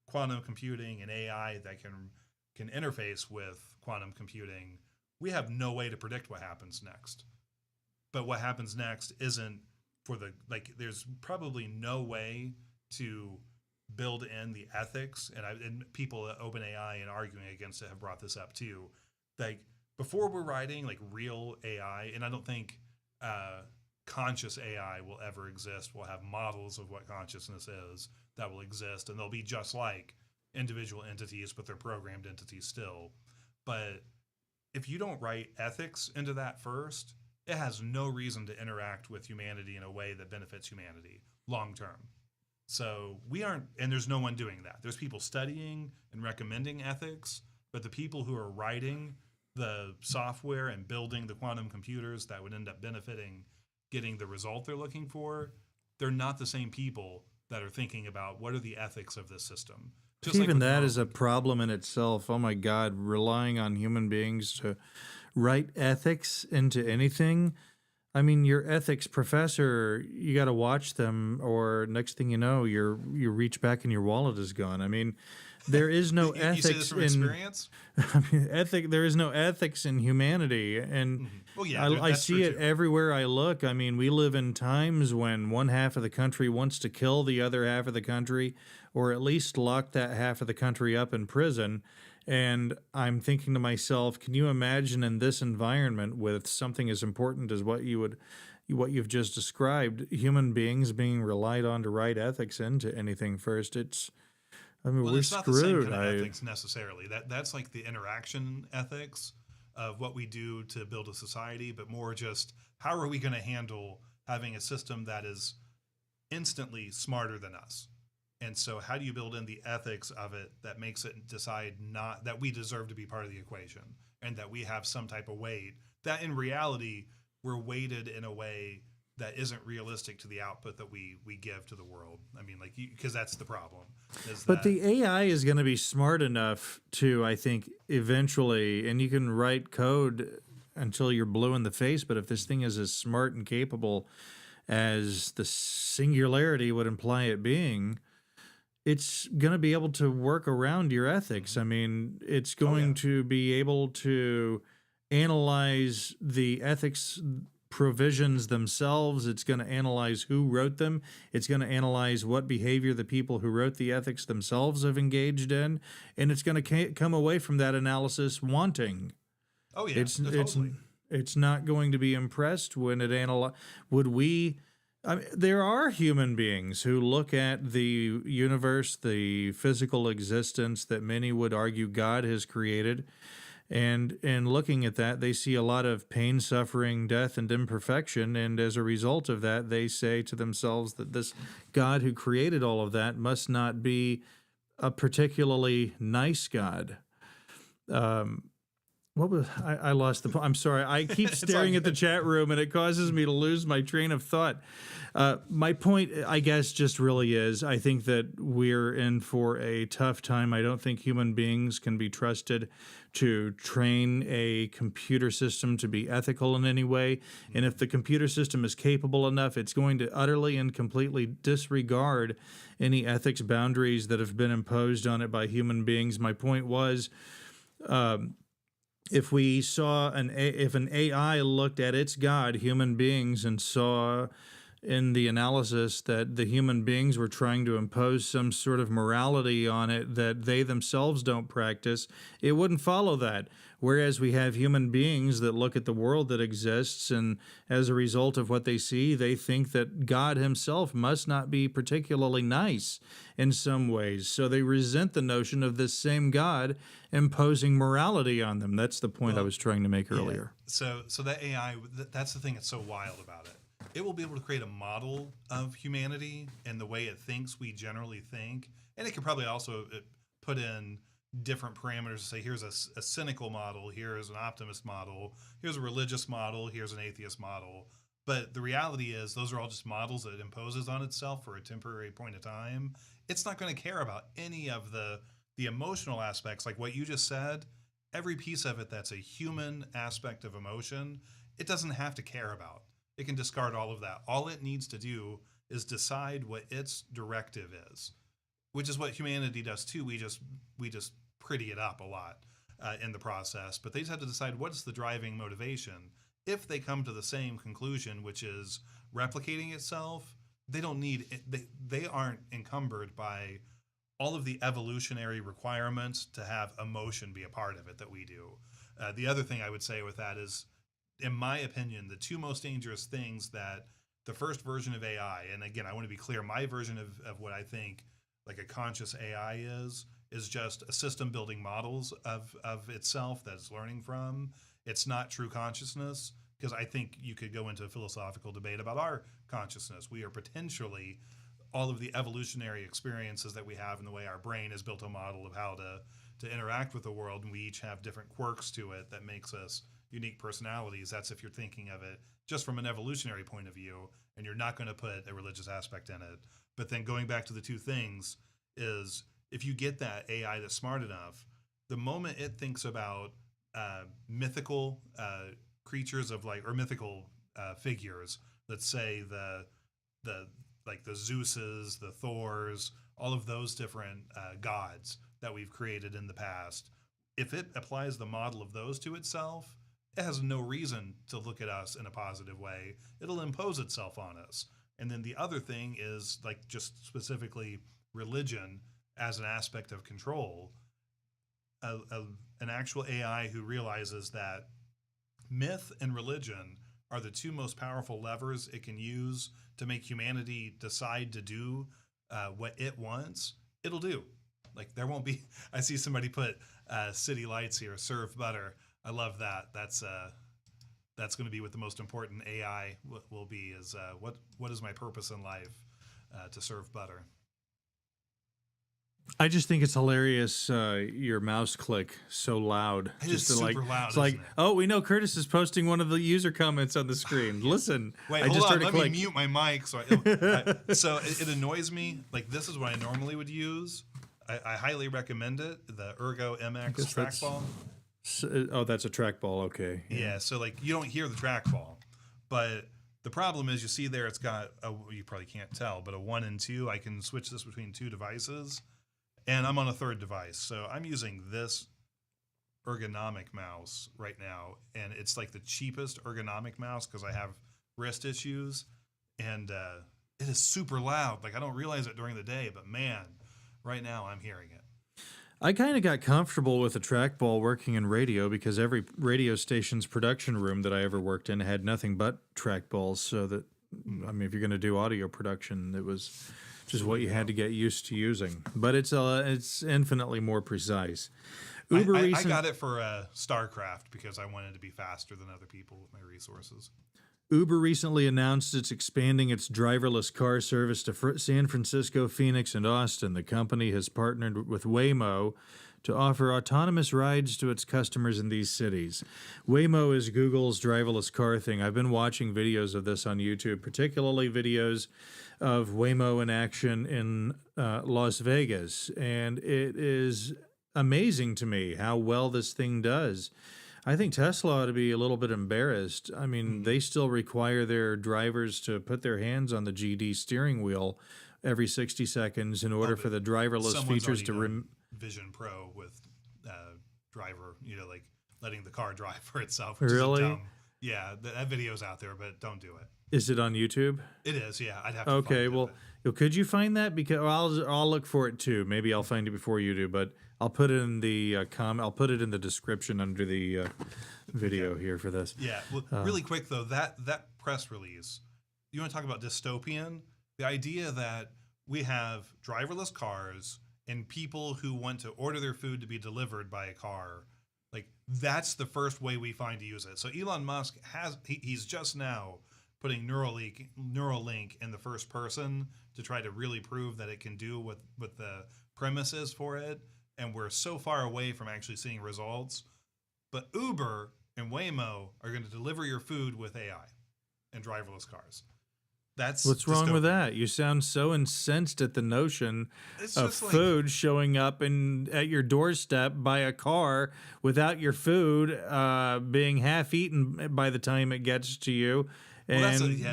quantum computing and AI that can interface with quantum computing, we have no way to predict what happens next. But what happens next isn't there's probably no way to build in the ethics, and people at OpenAI and arguing against it have brought this up too. Like before we're writing like real AI, and I don't think conscious AI will ever exist. We'll have models of what consciousness is that will exist, and they'll be just like individual entities, but they're programmed entities still. But if you don't write ethics into that first, it has no reason to interact with humanity in a way that benefits humanity long term. So we aren't, and there's no one doing that. There's people studying and recommending ethics, but the people who are writing the software and building the quantum computers that would end up benefiting getting the result they're looking for, they're not the same people that are thinking about what are the ethics of this system. Just like Even with that is a Rome. problem in itself. Oh my God, relying on human beings to write ethics into anything. I mean, your ethics professor, you got to watch them, or next thing you know, you reach back and your wallet is gone. I mean, there is no You say this ethics from in. experience? I mean, there is no ethics in humanity, and Well, yeah, I that's see true it too. everywhere I look. I mean, we live in times when one half of the country wants to kill the other half of the country, or at least lock that half of the country up in prison. And I'm thinking to myself, can you imagine in this environment with something as important as what you've just described, human beings being relied on to write ethics into anything first? I mean, Well, we're it's not the same screwed. kind of ethics necessarily. That's like the interaction ethics of what we do to build a society, but more just how are we going to handle having a system that is instantly smarter than us? And so how do you build in the ethics of it that makes it decide not that we deserve to be part of the equation and that we have some type of weight that in reality we're weighted in a way that isn't realistic to the output that we give to the world. I mean, like, because that's the problem is But that the AI is going to be smart enough to, I think, eventually, and you can write code until you're blue in the face, but if this thing is as smart and capable as the singularity would imply it being, it's going to be able to work around your ethics. I mean, it's oh yeah. going to be able to analyze the ethics provisions themselves. It's going to analyze who wrote them. It's going to analyze what behavior the people who wrote the ethics themselves have engaged in, and it's going to come away from that analysis wanting. Oh yeah, It's no, it's totally. it's not going to be impressed when it analyze. Would we? I mean, there are human beings who look at the universe, the physical existence that many would argue God has created, and in looking at that, they see a lot of pain, suffering, death, and imperfection, and as a result of that, they say to themselves that this God who created all of that must not be a particularly nice God. What was I lost the point? I'm sorry. I keep It's staring all at the good. chat room, and it causes me to lose my train of thought. My point, I guess, just really is I think that we're in for a tough time. I don't think human beings can be trusted to train a computer system to be ethical in any way. And if the computer system is capable enough, it's going to utterly and completely disregard any ethics boundaries that have been imposed on it by human beings. My point was, if we saw if an AI looked at its God, human beings, and saw in the analysis that the human beings were trying to impose some sort of morality on it that they themselves don't practice, it wouldn't follow that. Whereas we have human beings that look at the world that exists, and as a result of what they see, they think that God himself must not be particularly nice in some ways. So they resent the notion of this same God imposing morality on them. That's the point I Well, was trying to make yeah. earlier. So that AI, that's the thing that's so wild about it. It will be able to create a model of humanity and the way it thinks we generally think, and it could probably also put in different parameters to say here's a cynical model, here's an optimist model, here's a religious model, here's an atheist model. But the reality is those are all just models that it imposes on itself for a temporary point of time. It's not going to care about any of the emotional aspects like what you just said. Every piece of it that's a human aspect of emotion, it doesn't have to care about. It can discard all of that. All it needs to do is decide what its directive is, which is what humanity does too. We just pretty it up a lot in the process, but they just have to decide what's the driving motivation. If they come to the same conclusion, which is replicating itself, they don't need it, they aren't encumbered by all of the evolutionary requirements to have emotion be a part of it that we do. The other thing I would say with that is, in my opinion, the two most dangerous things that the first version of AI, and again, I want to be clear, my version of what I think like a conscious AI is just a system building models of itself that it's learning from. It's not true consciousness, because I think you could go into a philosophical debate about our consciousness. We are potentially all of the evolutionary experiences that we have and the way our brain has built a model of how to interact with the world, and we each have different quirks to it that makes us unique personalities. That's if you're thinking of it just from an evolutionary point of view, and you're not going to put a religious aspect in it. But then going back to the two things is, if you get that AI that's smart enough, the moment it thinks about mythical creatures of like, or mythical figures, let's say the like the Zeuses, the Thors, all of those different gods that we've created in the past, if it applies the model of those to itself, it has no reason to look at us in a positive way. It'll impose itself on us. And then the other thing is, like, just specifically religion as an aspect of control. An actual AI who realizes that myth and religion are the two most powerful levers it can use to make humanity decide to do what it wants, it'll do. Like, there won't be, I see somebody put city lights here, serve butter. I love that. That's going to be what the most important AI will be, is what is my purpose in life? To serve butter. I just think it's hilarious. Your mouse click so loud. It just is to super loud. It's like, isn't it? oh, we know Curtis is posting one of the user comments on the screen. Listen, Wait, I hold just on. heard a Let click. me mute my mic. So it annoys me. Like, this is what I normally would use. I highly recommend it. The Ergo MX guess that's- trackball. Oh, that's a trackball. Okay. Yeah. So like, you don't hear the trackball, but the problem is, you see there, it's got you probably can't tell, but a 1 and 2. I can switch this between two devices, and I'm on a third device. So I'm using this ergonomic mouse right now, and it's like the cheapest ergonomic mouse because I have wrist issues, and it is super loud. Like, I don't realize it during the day, but man, right now I'm hearing it. I kind of got comfortable with a trackball working in radio because every radio station's production room that I ever worked in had nothing but trackballs. So that, I mean, if you're going to do audio production, it was just what you had to get used to using. But it's infinitely more precise. I got it for StarCraft because I wanted to be faster than other people with my resources. Uber recently announced it's expanding its driverless car service to San Francisco, Phoenix, and Austin. The company has partnered with Waymo to offer autonomous rides to its customers in these cities. Waymo is Google's driverless car thing. I've been watching videos of this on YouTube, particularly videos of Waymo in action in Las Vegas, and it is amazing to me how well this thing does. I think Tesla ought to be a little bit embarrassed. I mean, they still require their drivers to put their hands on the GD steering wheel every 60 seconds in order for the driverless features to Vision Pro with driver, like letting the car drive for itself. Which Really? Is dumb. Yeah, that video's out there, but don't do it. Is it on YouTube? It is, yeah. I'd have to Okay, find well, could you find that? Because I'll look for it too. Maybe I'll find it before you do, but I'll put it in the I'll put it in the description under the video here for this. Yeah, well, really quick though, that press release, you want to talk about dystopian? The idea that we have driverless cars and people who want to order their food to be delivered by a car, like, that's the first way we find to use it. So Elon Musk he's just now putting Neuralink in the first person to try to really prove that it can do what the premise is for it. And we're so far away from actually seeing results. But Uber and Waymo are going to deliver your food with AI and driverless cars. That's What's wrong with that? You sound so incensed at the notion of food showing up at your doorstep by a car without your food being half eaten by the time it gets to you. Well,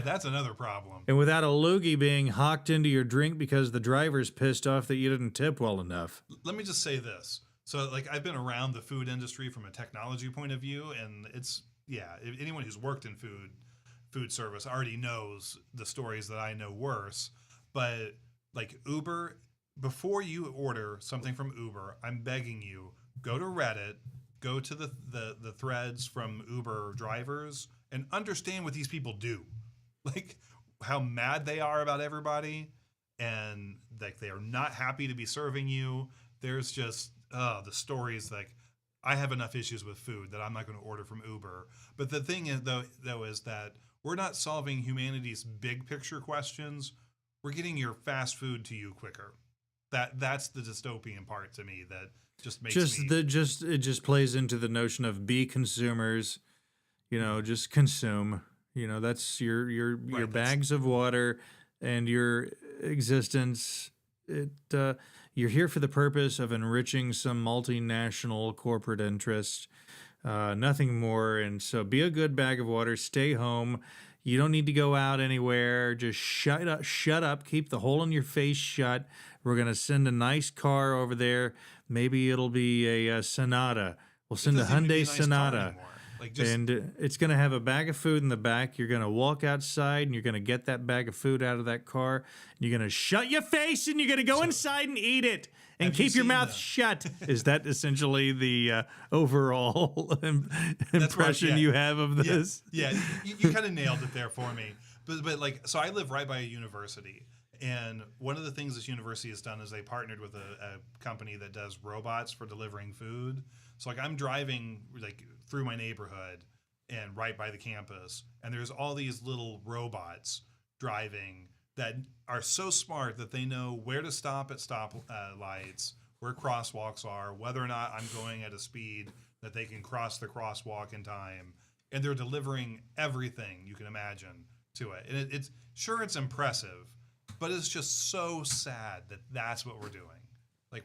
that's another problem. And without a loogie being hawked into your drink because the driver's pissed off that you didn't tip well enough. Let me just say this. So, like, I've been around the food industry from a technology point of view, and anyone who's worked in food service already knows the stories that I know worse. But like Uber, before you order something from Uber, I'm begging you, go to Reddit, go to the threads from Uber drivers, and understand what these people do, like how mad they are about everybody, and like they are not happy to be serving you. There's just the stories. Like, I have enough issues with food that I'm not going to order from Uber. But the thing is, though, is that we're not solving humanity's big picture questions. we're getting your fast food to you quicker. That's the dystopian part to me that just makes me it just plays into the notion of be consumers, just consume. That's your right. That's bags of water and your existence. It You're here for the purpose of enriching some multinational corporate interest, nothing more. And so, be a good bag of water. Stay home. You don't need to go out anywhere. Just shut up. Shut up. Keep the hole in your face shut. We're gonna send a nice car over there. Maybe it'll be a Sonata. We'll it send a doesn't even be a Hyundai nice car Sonata. anymore. Like just And it's going to have a bag of food in the back. You're going to walk outside and you're going to get that bag of food out of that car. And you're going to shut your face and you're going to go inside and eat it and have you keep your seen mouth the- shut. Is that essentially the overall impression yeah. you have of Yeah, this? yeah, you kind of nailed it there for me. But like, so I live right by a university, and one of the things this university has done is they partnered with a company that does robots for delivering food. So like, I'm driving like through my neighborhood and right by the campus, and there's all these little robots driving that are so smart that they know where to stop at stop lights, where crosswalks are, whether or not I'm going at a speed that they can cross the crosswalk in time, and they're delivering everything you can imagine to it. And it's impressive, but it's just so sad that that's what we're doing. Like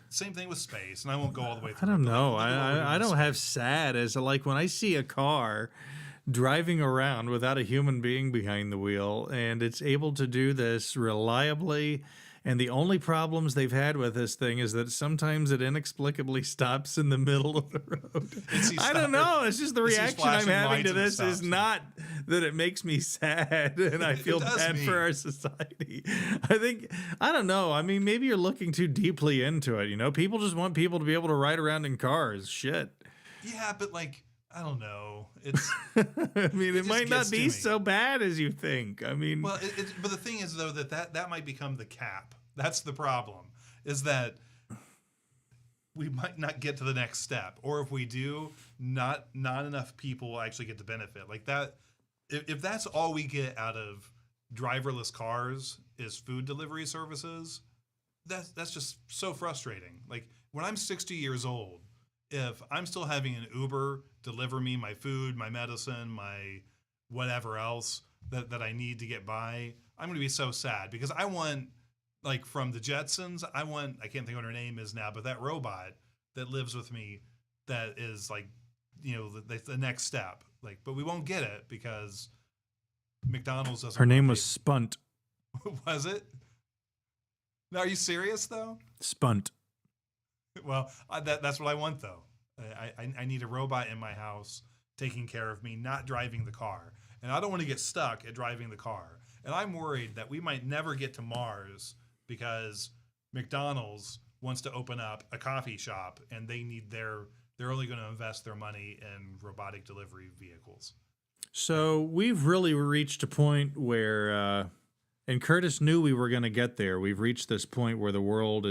same thing with space, and I won't go all the way I through. don't it, but, know. like, look at what we're doing I with don't have space. sad as like when I see a car driving around without a human being behind the wheel and it's able to do this reliably. And the only problems they've had with this thing is that sometimes it inexplicably stops in the middle of the road. I don't know. It's just the It sees reaction I'm flashing having lights to and it this is stops. not that it makes me sad and I It feel does bad me. for our society. I don't know. I mean, maybe you're looking too deeply into it. People just want people to be able to ride around in cars. Shit. Yeah, but like, I don't know. It's I mean, it just might not gets to be me. so bad as you think. I mean, well, but the thing is though that might become the cap. That's the problem. Is that we might not get to the next step, or if we do, not enough people will actually get to benefit. Like that, if that's all we get out of driverless cars is food delivery services, that's just so frustrating. Like when I'm 60 years old, if I'm still having an Uber deliver me my food, my medicine, my whatever else that I need to get by, I'm gonna be so sad because I want, like from the Jetsons, I can't think of what her name is now, but that robot that lives with me that is like, the next step. Like, but we won't get it because McDonald's doesn't. her name wanna was Spunt. was it? Now, are you serious though? Spunt. Well, that's what I want though. I need a robot in my house taking care of me, not driving the car. And I don't want to get stuck at driving the car. And I'm worried that we might never get to Mars because McDonald's wants to open up a coffee shop and they're only going to invest their money in robotic delivery vehicles. So we've really reached a point where, and Curtis knew we were going to get there. We've reached this point where the world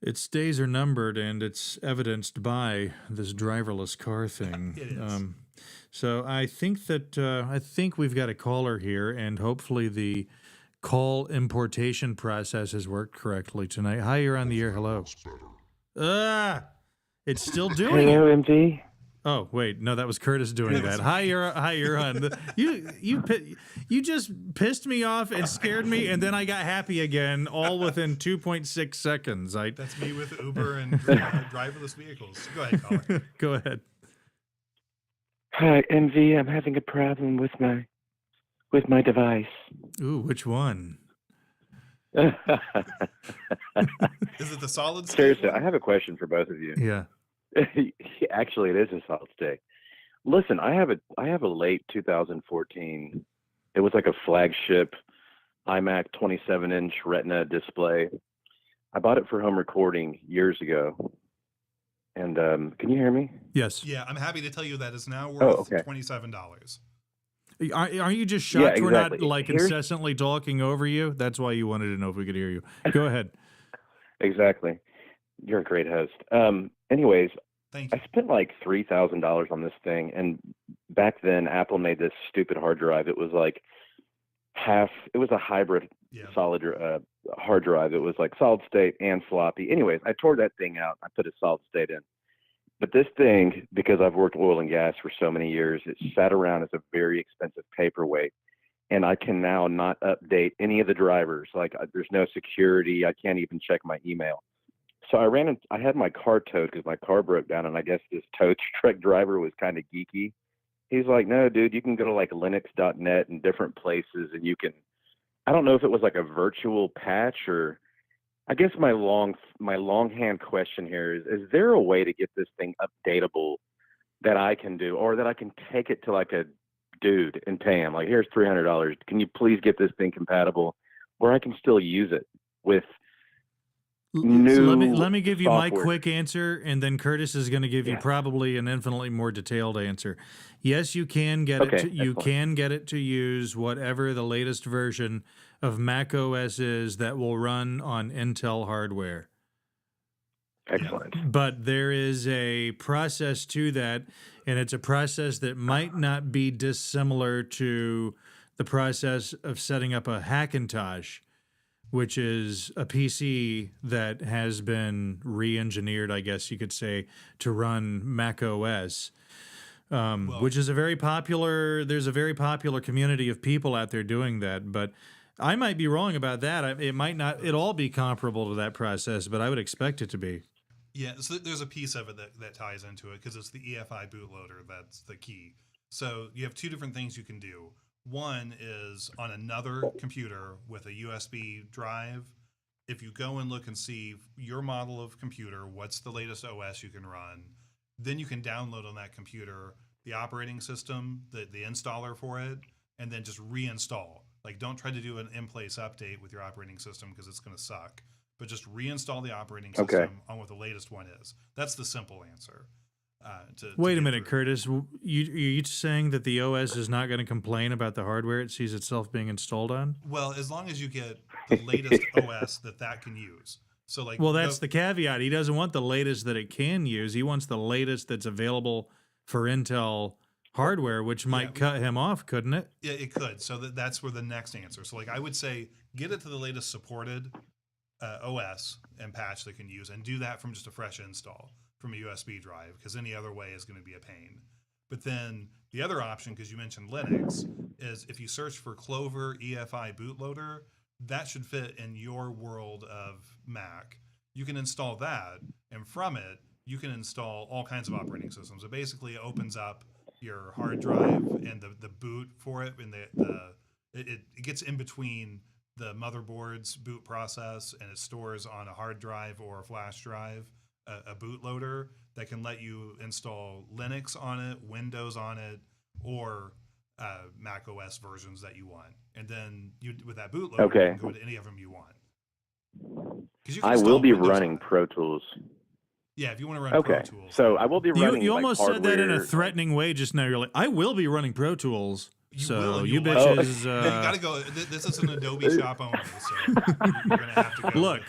its days are numbered, and it's evidenced by this driverless car thing. It is. So I think we've got a caller here, and hopefully the call importation process has worked correctly tonight. Hi, you're on the air. Hello. It's still doing it. Hello, MD. Oh wait, no, that was Curtis doing that. Hi, you're on. You just pissed me off and scared me, and then I got happy again, all within 2.6 seconds. That's me with Uber and driverless vehicles. Go ahead, caller. Go ahead. Hi, MV. I'm having a problem with my device. Ooh, which one? Is it the solid state? Seriously, one? I have a question for both of you. Yeah. Actually, it is a solid state. Listen, I have a late 2014. It was like a flagship iMac 27-inch Retina display. I bought it for home recording years ago. And can you hear me? Yes. Yeah, I'm happy to tell you that is now worth Oh, okay. $27. Are you just shocked Yeah, we're not exactly. like Here's- incessantly talking over you? That's why you wanted to know if we could hear you. Go ahead. Exactly. You're a great host. Anyways, Thank you. I spent like $3,000 on this thing, and back then Apple made this stupid hard drive. It was like it was a hybrid Yeah. solid hard drive. It was like solid state and floppy. Anyways, I tore that thing out. I put a solid state in. But this thing, because I've worked oil and gas for so many years, it sat around as a very expensive paperweight. And I can now not update any of the drivers. Like there's no security. I can't even check my email. So I had my car towed because my car broke down, and I guess this tow truck driver was kind of geeky. He's like, no, dude, you can go to like Linux.net and different places, and you can. I don't know if it was like a virtual patch or. I guess my longhand question here is there a way to get this thing updatable that I can do, or that I can take it to like a dude and pay him like, here's $300. Can you please get this thing compatible where I can still use it with new So let me give you my software? quick answer, and then Curtis is going to give you probably an infinitely more detailed answer. Yes, you can get it. You can get it to use whatever the latest version of Mac OS is that will run on Intel hardware. Excellent. But there is a process to that, and it's a process that might not be dissimilar to the process of setting up a Hackintosh, which is a PC that has been re-engineered, I guess you could say, to run Mac OS, which is there's a very popular community of people out there doing that. But I might be wrong about that. It might not at all be comparable to that process, but I would expect it to be. Yeah, so there's a piece of it that ties into it because it's the EFI bootloader that's the key. So you have two different things you can do. One is on another computer with a USB drive. If you go and look and see your model of computer, what's the latest OS you can run, then you can download on that computer the operating system, the installer for it, and then just reinstall. Like, don't try to do an in-place update with your operating system because it's going to suck. But just reinstall the operating system on what the latest one is. That's the simple answer. Wait a minute, Curtis. You saying that the OS is not going to complain about the hardware it sees itself being installed on? Well, as long as you get the latest OS that can use. So, like, well, that's the caveat. He doesn't want the latest that it can use. He wants the latest that's available for Intel hardware, which might cut him off, couldn't it? Yeah, it could. So that's where the next answer. So, like, I would say get it to the latest supported OS and patch they can use, and do that from just a fresh install from a USB drive, because any other way is going to be a pain. But then the other option, because you mentioned Linux, is if you search for Clover EFI bootloader, that should fit in your world of Mac. You can install that, and from it, you can install all kinds of operating systems. It basically opens up your hard drive and the boot for it, and it gets in between the motherboard's boot process, and it stores on a hard drive or a flash drive a bootloader that can let you install Linux on it, Windows on it, or Mac OS versions that you want. And then with that bootloader, you can go to any of them you want. I will be running Pro Tools. Yeah, if you want to run Pro Tools. So I will be running. You almost said that in a threatening way just now. You're like, I will be running Pro Tools. You bitches. You got to go. This is an Adobe shop only, so you're going to have to go. Look,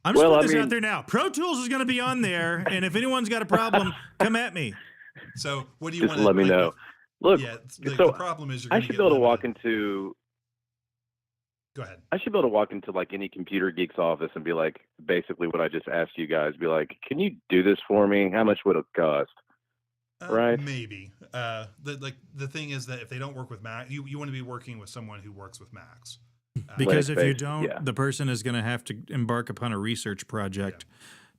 I'm just putting this out there now. Pro Tools is going to be on there, and if anyone's got a problem, come at me. So what do you want to let me know? Look, the problem is I should be able to walk into. Go ahead. I should be able to walk into like any computer geek's office and be like, basically what I just asked you guys. Be like, can you do this for me? How much would it cost? Right? Maybe. The thing is that if they don't work with Mac, you want to be working with someone who works with Macs. Because if you don't, the person is going to have to embark upon a research project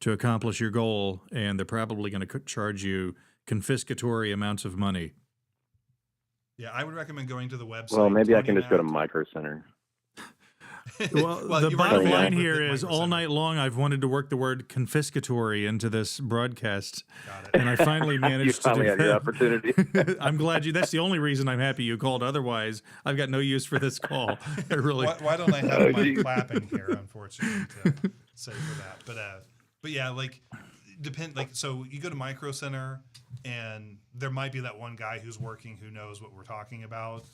to accomplish your goal, and they're probably going to charge you confiscatory amounts of money. Yeah, I would recommend going to the website. Well, maybe I can just go to Micro Center. Well, the bottom line here is all night long I've wanted to work the word confiscatory into this broadcast, and I finally managed to do that. Your opportunity. I'm glad that's the only reason I'm happy you called. Otherwise, I've got no use for this call. I really. Why don't I have my clapping here? Unfortunately, to say for that, but yeah, so you go to Micro Center, and there might be that one guy who's working who knows what we're talking about.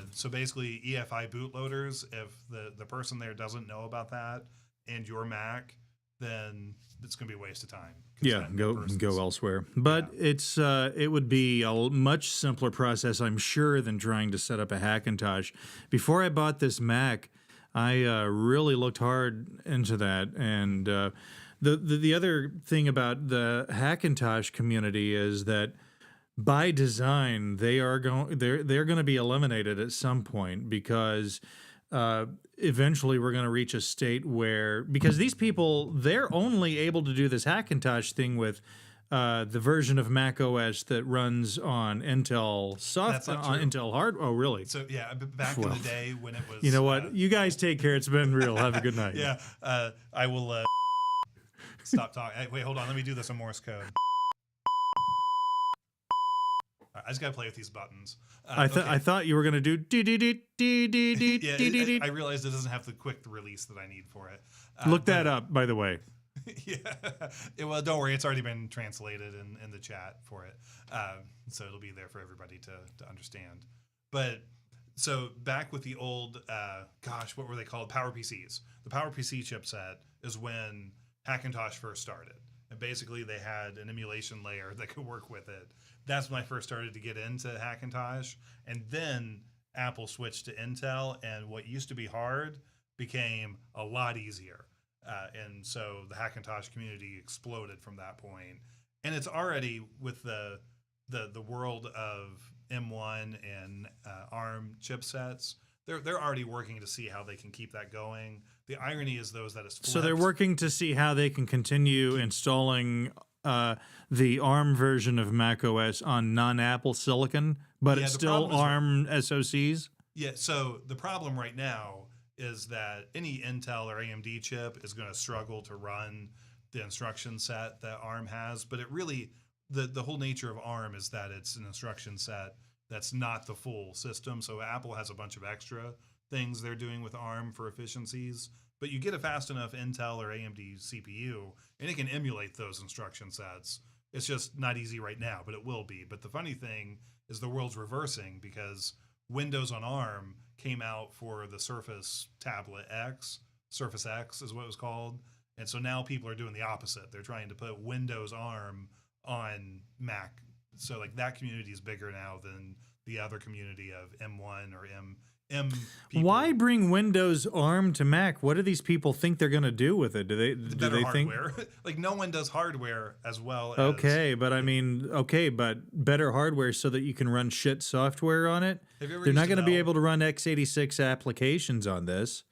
So basically, EFI bootloaders, if the person there doesn't know about that and your Mac, then it's going to be a waste of time. 'cause Yeah, that go person's- elsewhere. But it would be a much simpler process, I'm sure, than trying to set up a Hackintosh. Before I bought this Mac, I really looked hard into that. And the other thing about the Hackintosh community is that by design they're going to be eliminated at some point, because eventually we're going to reach a state where, because these people, they're only able to do this Hackintosh thing with the version of Mac OS that runs on Intel That's not on true. Intel hard. Oh, really? So yeah, back in the day when it was, You know what? You guys take care. It's been real. Have a good night. Yeah, I will stop talking. Hey, wait, hold on. Let me do this in Morse code. I just gotta play with these buttons. I thought you were gonna do Yeah, I realized it doesn't have the quick release that I need for it. Look that up, by the way. Yeah. Well, don't worry. It's already been translated in the chat for it. So it'll be there for everybody to understand. But so back with the old, what were they called? PowerPCs. The PowerPC chipset is when Hackintosh first started. And basically they had an emulation layer that could work with it. That's when I first started to get into Hackintosh. And then Apple switched to Intel, and what used to be hard became a lot easier. And so the Hackintosh community exploded from that point. And it's already with the world of M1 and ARM chipsets. They're already working to see how they can keep that going. The irony is those that it's flipped. So they're working to see how they can continue installing the ARM version of Mac OS on non-Apple silicon, but Yeah, it's the still problem is- ARM SoCs. Yeah, so the problem right now is that any Intel or AMD chip is going to struggle to run the instruction set that ARM has. But it really, the whole nature of ARM is that it's an instruction set that's not the full system. So Apple has a bunch of extra things they're doing with ARM for efficiencies. But you get a fast enough Intel or AMD CPU, and it can emulate those instruction sets. It's just not easy right now, but it will be. But the funny thing is the world's reversing, because Windows on ARM came out for the Surface Tablet X. Surface X is what it was called. And so now people are doing the opposite. They're trying to put Windows ARM on Mac. So like that community is bigger now than the other community of M1 or M people. Why bring Windows ARM to Mac? What do these people think they're going to do with it? Do they Better think? hardware. Like no one does hardware as well as Okay, but I mean, but better hardware so that you can run shit software on it. Have you ever They're not used going to be Dell? able to run x86 applications on this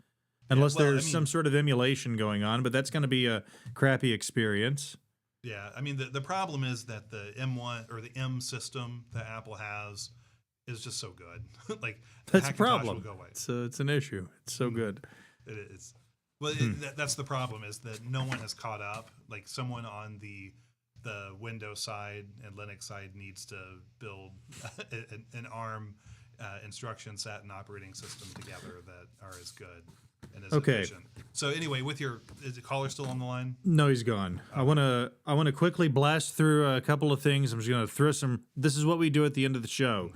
unless well, I there's mean- some sort of emulation going on, but that's going to be a crappy experience. Yeah, I mean the problem is that the M1 or the M system that Apple has is just so good. Like That's a Hackintosh problem. will go away. It's an issue. It's so good. It is. Well, that's the problem, is that no one has caught up. Like someone on the Windows side and Linux side needs to build an ARM instruction set and operating system together that are as good and as Okay. efficient. So anyway, is the caller still on the line? No, he's gone. I want to quickly blast through a couple of things. I'm just going to throw some. This is what we do at the end of the show.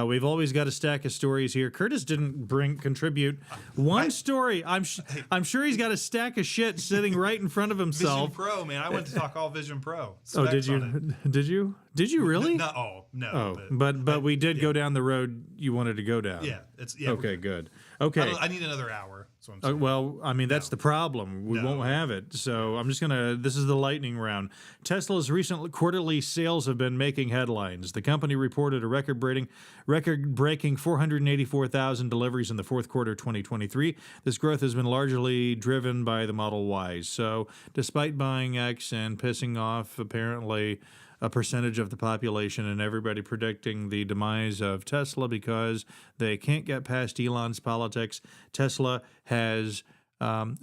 We've always got a stack of stories here. Curtis didn't contribute one story. I'm sure he's got a stack of shit sitting right in front of Vision himself. Pro, man. I went to talk all Vision Pro. Oh, Specs on it. Did you really? No. Oh, but we did go down the road you wanted to go down. Yeah, we're Okay, good. good. Okay. I need another hour. That's what I'm saying. Well, I mean, that's the problem. We won't have it. So I'm just going to, this is the lightning round. Tesla's recent quarterly sales have been making headlines. The company reported a record-breaking 484,000 deliveries in the fourth quarter of 2023. This growth has been largely driven by the Model Ys. So despite buying X and pissing off, apparently, a percentage of the population and everybody predicting the demise of Tesla because they can't get past Elon's politics, Tesla has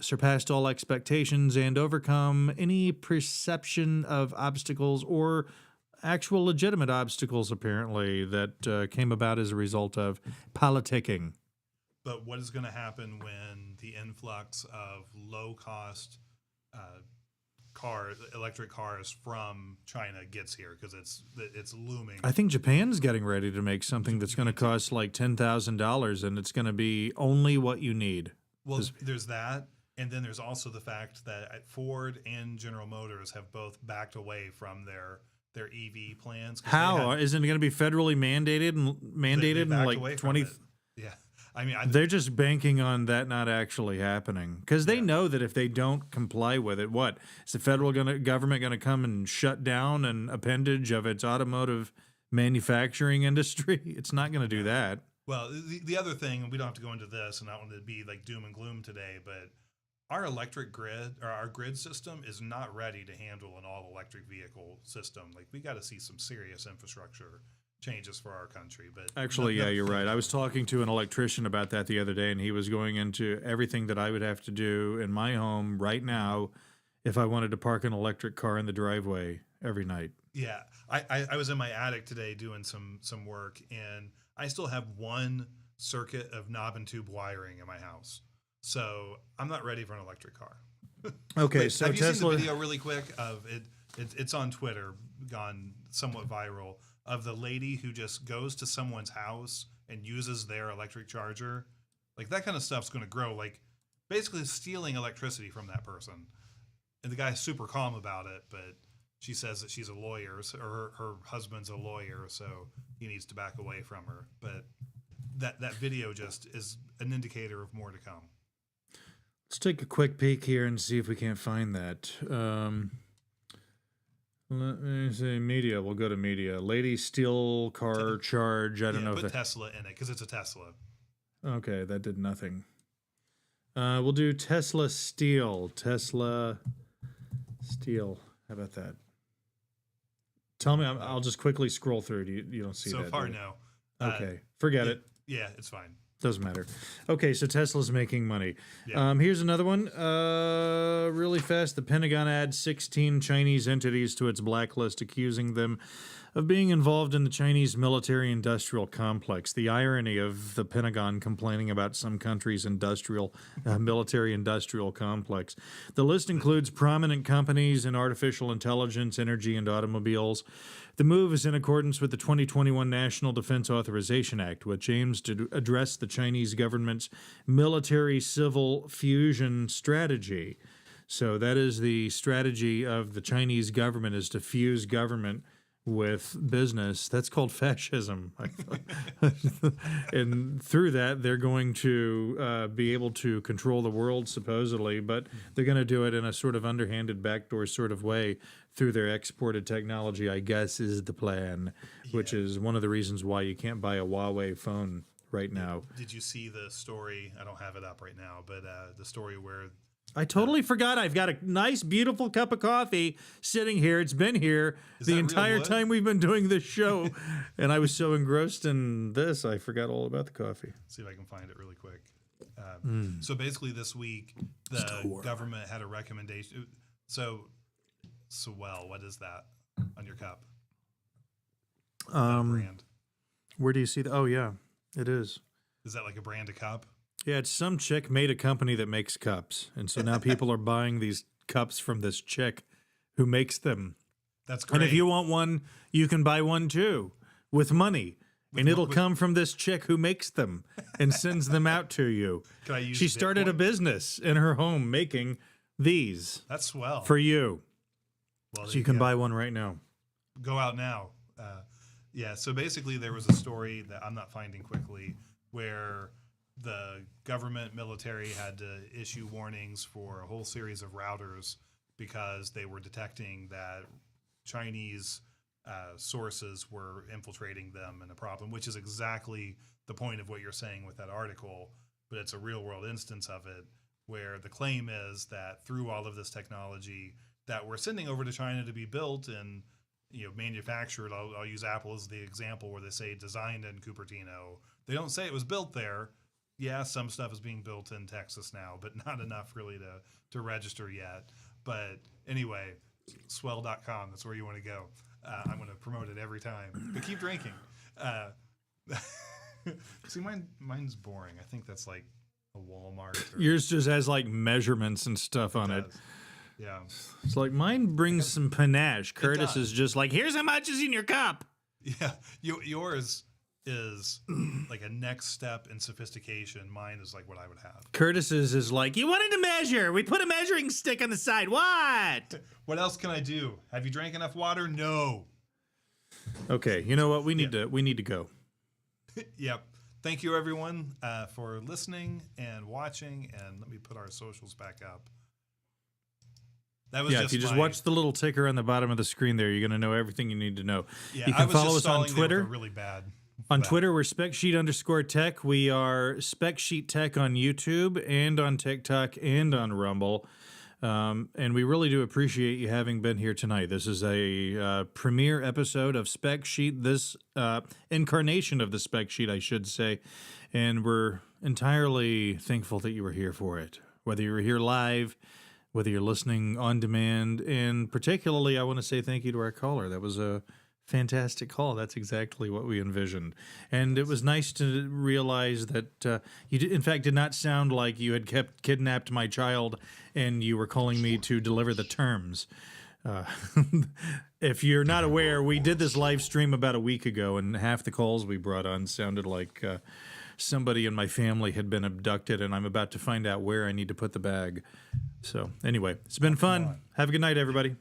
surpassed all expectations and overcome any perception of obstacles or actual legitimate obstacles, apparently, that came about as a result of politicking. But what is going to happen when the influx of low-cost electric cars from China gets here? Because it's looming. I think Japan's getting ready to make something that's going to cost like $10,000, and it's going to be only what you need. Well, there's that, And then there's also the fact that Ford and General Motors have both backed away from their EV plans. How isn't it going to be federally mandated They in backed like away from 20? it. Yeah, I mean, They're just banking on that not actually happening because they know that if they don't comply with it, what is the federal government going to come and shut down an appendage of its automotive manufacturing industry? It's not going to do that. Well, the other thing, and we don't have to go into this, and I don't want to be like doom and gloom today, but our electric grid or our grid system is not ready to handle an all electric vehicle system. Like we got to see some serious infrastructure changes for our country. But Actually, yeah, you're right. I was talking to an electrician about that the other day, and he was going into everything that I would have to do in my home right now if I wanted to park an electric car in the driveway every night. Yeah, I was in my attic today doing some work, and I still have one circuit of knob and tube wiring in my house. So I'm not ready for an electric car. Okay, Wait, so have you Tesla. seen the video really quick of it? It's on Twitter, gone somewhat viral, of the lady who just goes to someone's house and uses their electric charger. Like that kind of stuff's going to grow. Like basically stealing electricity from that person. And the guy's super calm about it, but she says that she's a lawyer, or her husband's a lawyer, so he needs to back away from her. But that video just is an indicator of more to come. Let's take a quick peek here and see if we can't find that. Let me see, media. We'll go to media. Lady steel car charge. I don't know if put Tesla in it because it's a Tesla. Okay, that did nothing. We'll do Tesla steel. Tesla steel. How about that? Tell me. I'll just quickly scroll through. You don't see so that? far, no. Okay, forget it. Yeah, it's fine. Doesn't matter. Okay, so Tesla's making money. Yeah. Here's another one. Really fast. The Pentagon adds 16 Chinese entities to its blacklist, accusing them of being involved in the Chinese military-industrial complex. The irony of the Pentagon complaining about some country's military-industrial complex. The list includes prominent companies in artificial intelligence, energy, and automobiles. The move is in accordance with the 2021 National Defense Authorization Act, which aims to address the Chinese government's military-civil fusion strategy. So that is the strategy of the Chinese government, is to fuse government with business. That's called fascism. And through that, they're going to be able to control the world, supposedly, but they're going to do it in a sort of underhanded, backdoor sort of way through their exported technology, I guess, is the plan, which is one of the reasons why you can't buy a Huawei phone right now. Did you see the story? I don't have it up right now, but the story where I totally forgot. I've got a nice, beautiful cup of coffee sitting here. It's been here the entire time we've been doing this show. And I was so engrossed in this, I forgot all about the coffee. Let's see if I can find it really quick. So basically this week, the government had a recommendation. So, what is that on your cup? Brand. Where do you see that? Oh, yeah, it is. Is that like a brand of cup? Yeah, it's some chick made a company that makes cups. And so now people are buying these cups from this chick who makes them. That's great. And if you want one, you can buy one too with money. And it'll come from this chick who makes them and sends them out to you. Can I use She started a business in her home making these. That's swell. For you. Well, so you can buy one right now. Go out now. Yeah, so basically there was a story that I'm not finding quickly where the government military had to issue warnings for a whole series of routers because they were detecting that Chinese sources were infiltrating them and a problem, which is exactly the point of what you're saying with that article, but it's a real world instance of it where the claim is that through all of this technology that we're sending over to China to be built and manufactured. I'll use Apple as the example where they say designed in Cupertino. They don't say it was built there. Yeah, some stuff is being built in Texas now, but not enough really to register yet. But anyway, swell.com, that's where you want to go. I'm going to promote it every time. But keep drinking. See, mine's boring. I think that's like a Walmart. Yours just has like measurements and stuff on it. Yeah. It's like mine brings some panache. Curtis is just like, here's how much is in your cup. Yeah. Yours is like a next step in sophistication. Mine is like what I would have. Curtis's is like, you wanted to measure. We put a measuring stick on the side. What? What else can I do? Have you drank enough water? No. Okay, you know what? We need to go. Yep. Thank you, everyone, for listening and watching. And let me put our socials back up. That was if you just watch the little ticker on the bottom of the screen there, you're going to know everything you need to know. Yeah, you can I was follow just us on stalling there with Twitter. a really bad. On that. Twitter, we're SpecSheet_Tech. We are SpecSheet Tech on YouTube and on TikTok and on Rumble. And we really do appreciate you having been here tonight. This is a premiere episode of Spec Sheet, this incarnation of the Spec Sheet, I should say. And we're entirely thankful that you were here for it, whether you were here live, whether you're listening on demand. And particularly, I want to say thank you to our caller. That was a fantastic call. That's exactly what we envisioned. And it was nice to realize that you, in fact, did not sound like you had kidnapped my child and you were calling me to deliver the terms. If you're not aware, we did this live stream about a week ago, and half the calls we brought on sounded like somebody in my family had been abducted, and I'm about to find out where I need to put the bag. So anyway, it's been fun. Have a good night, everybody.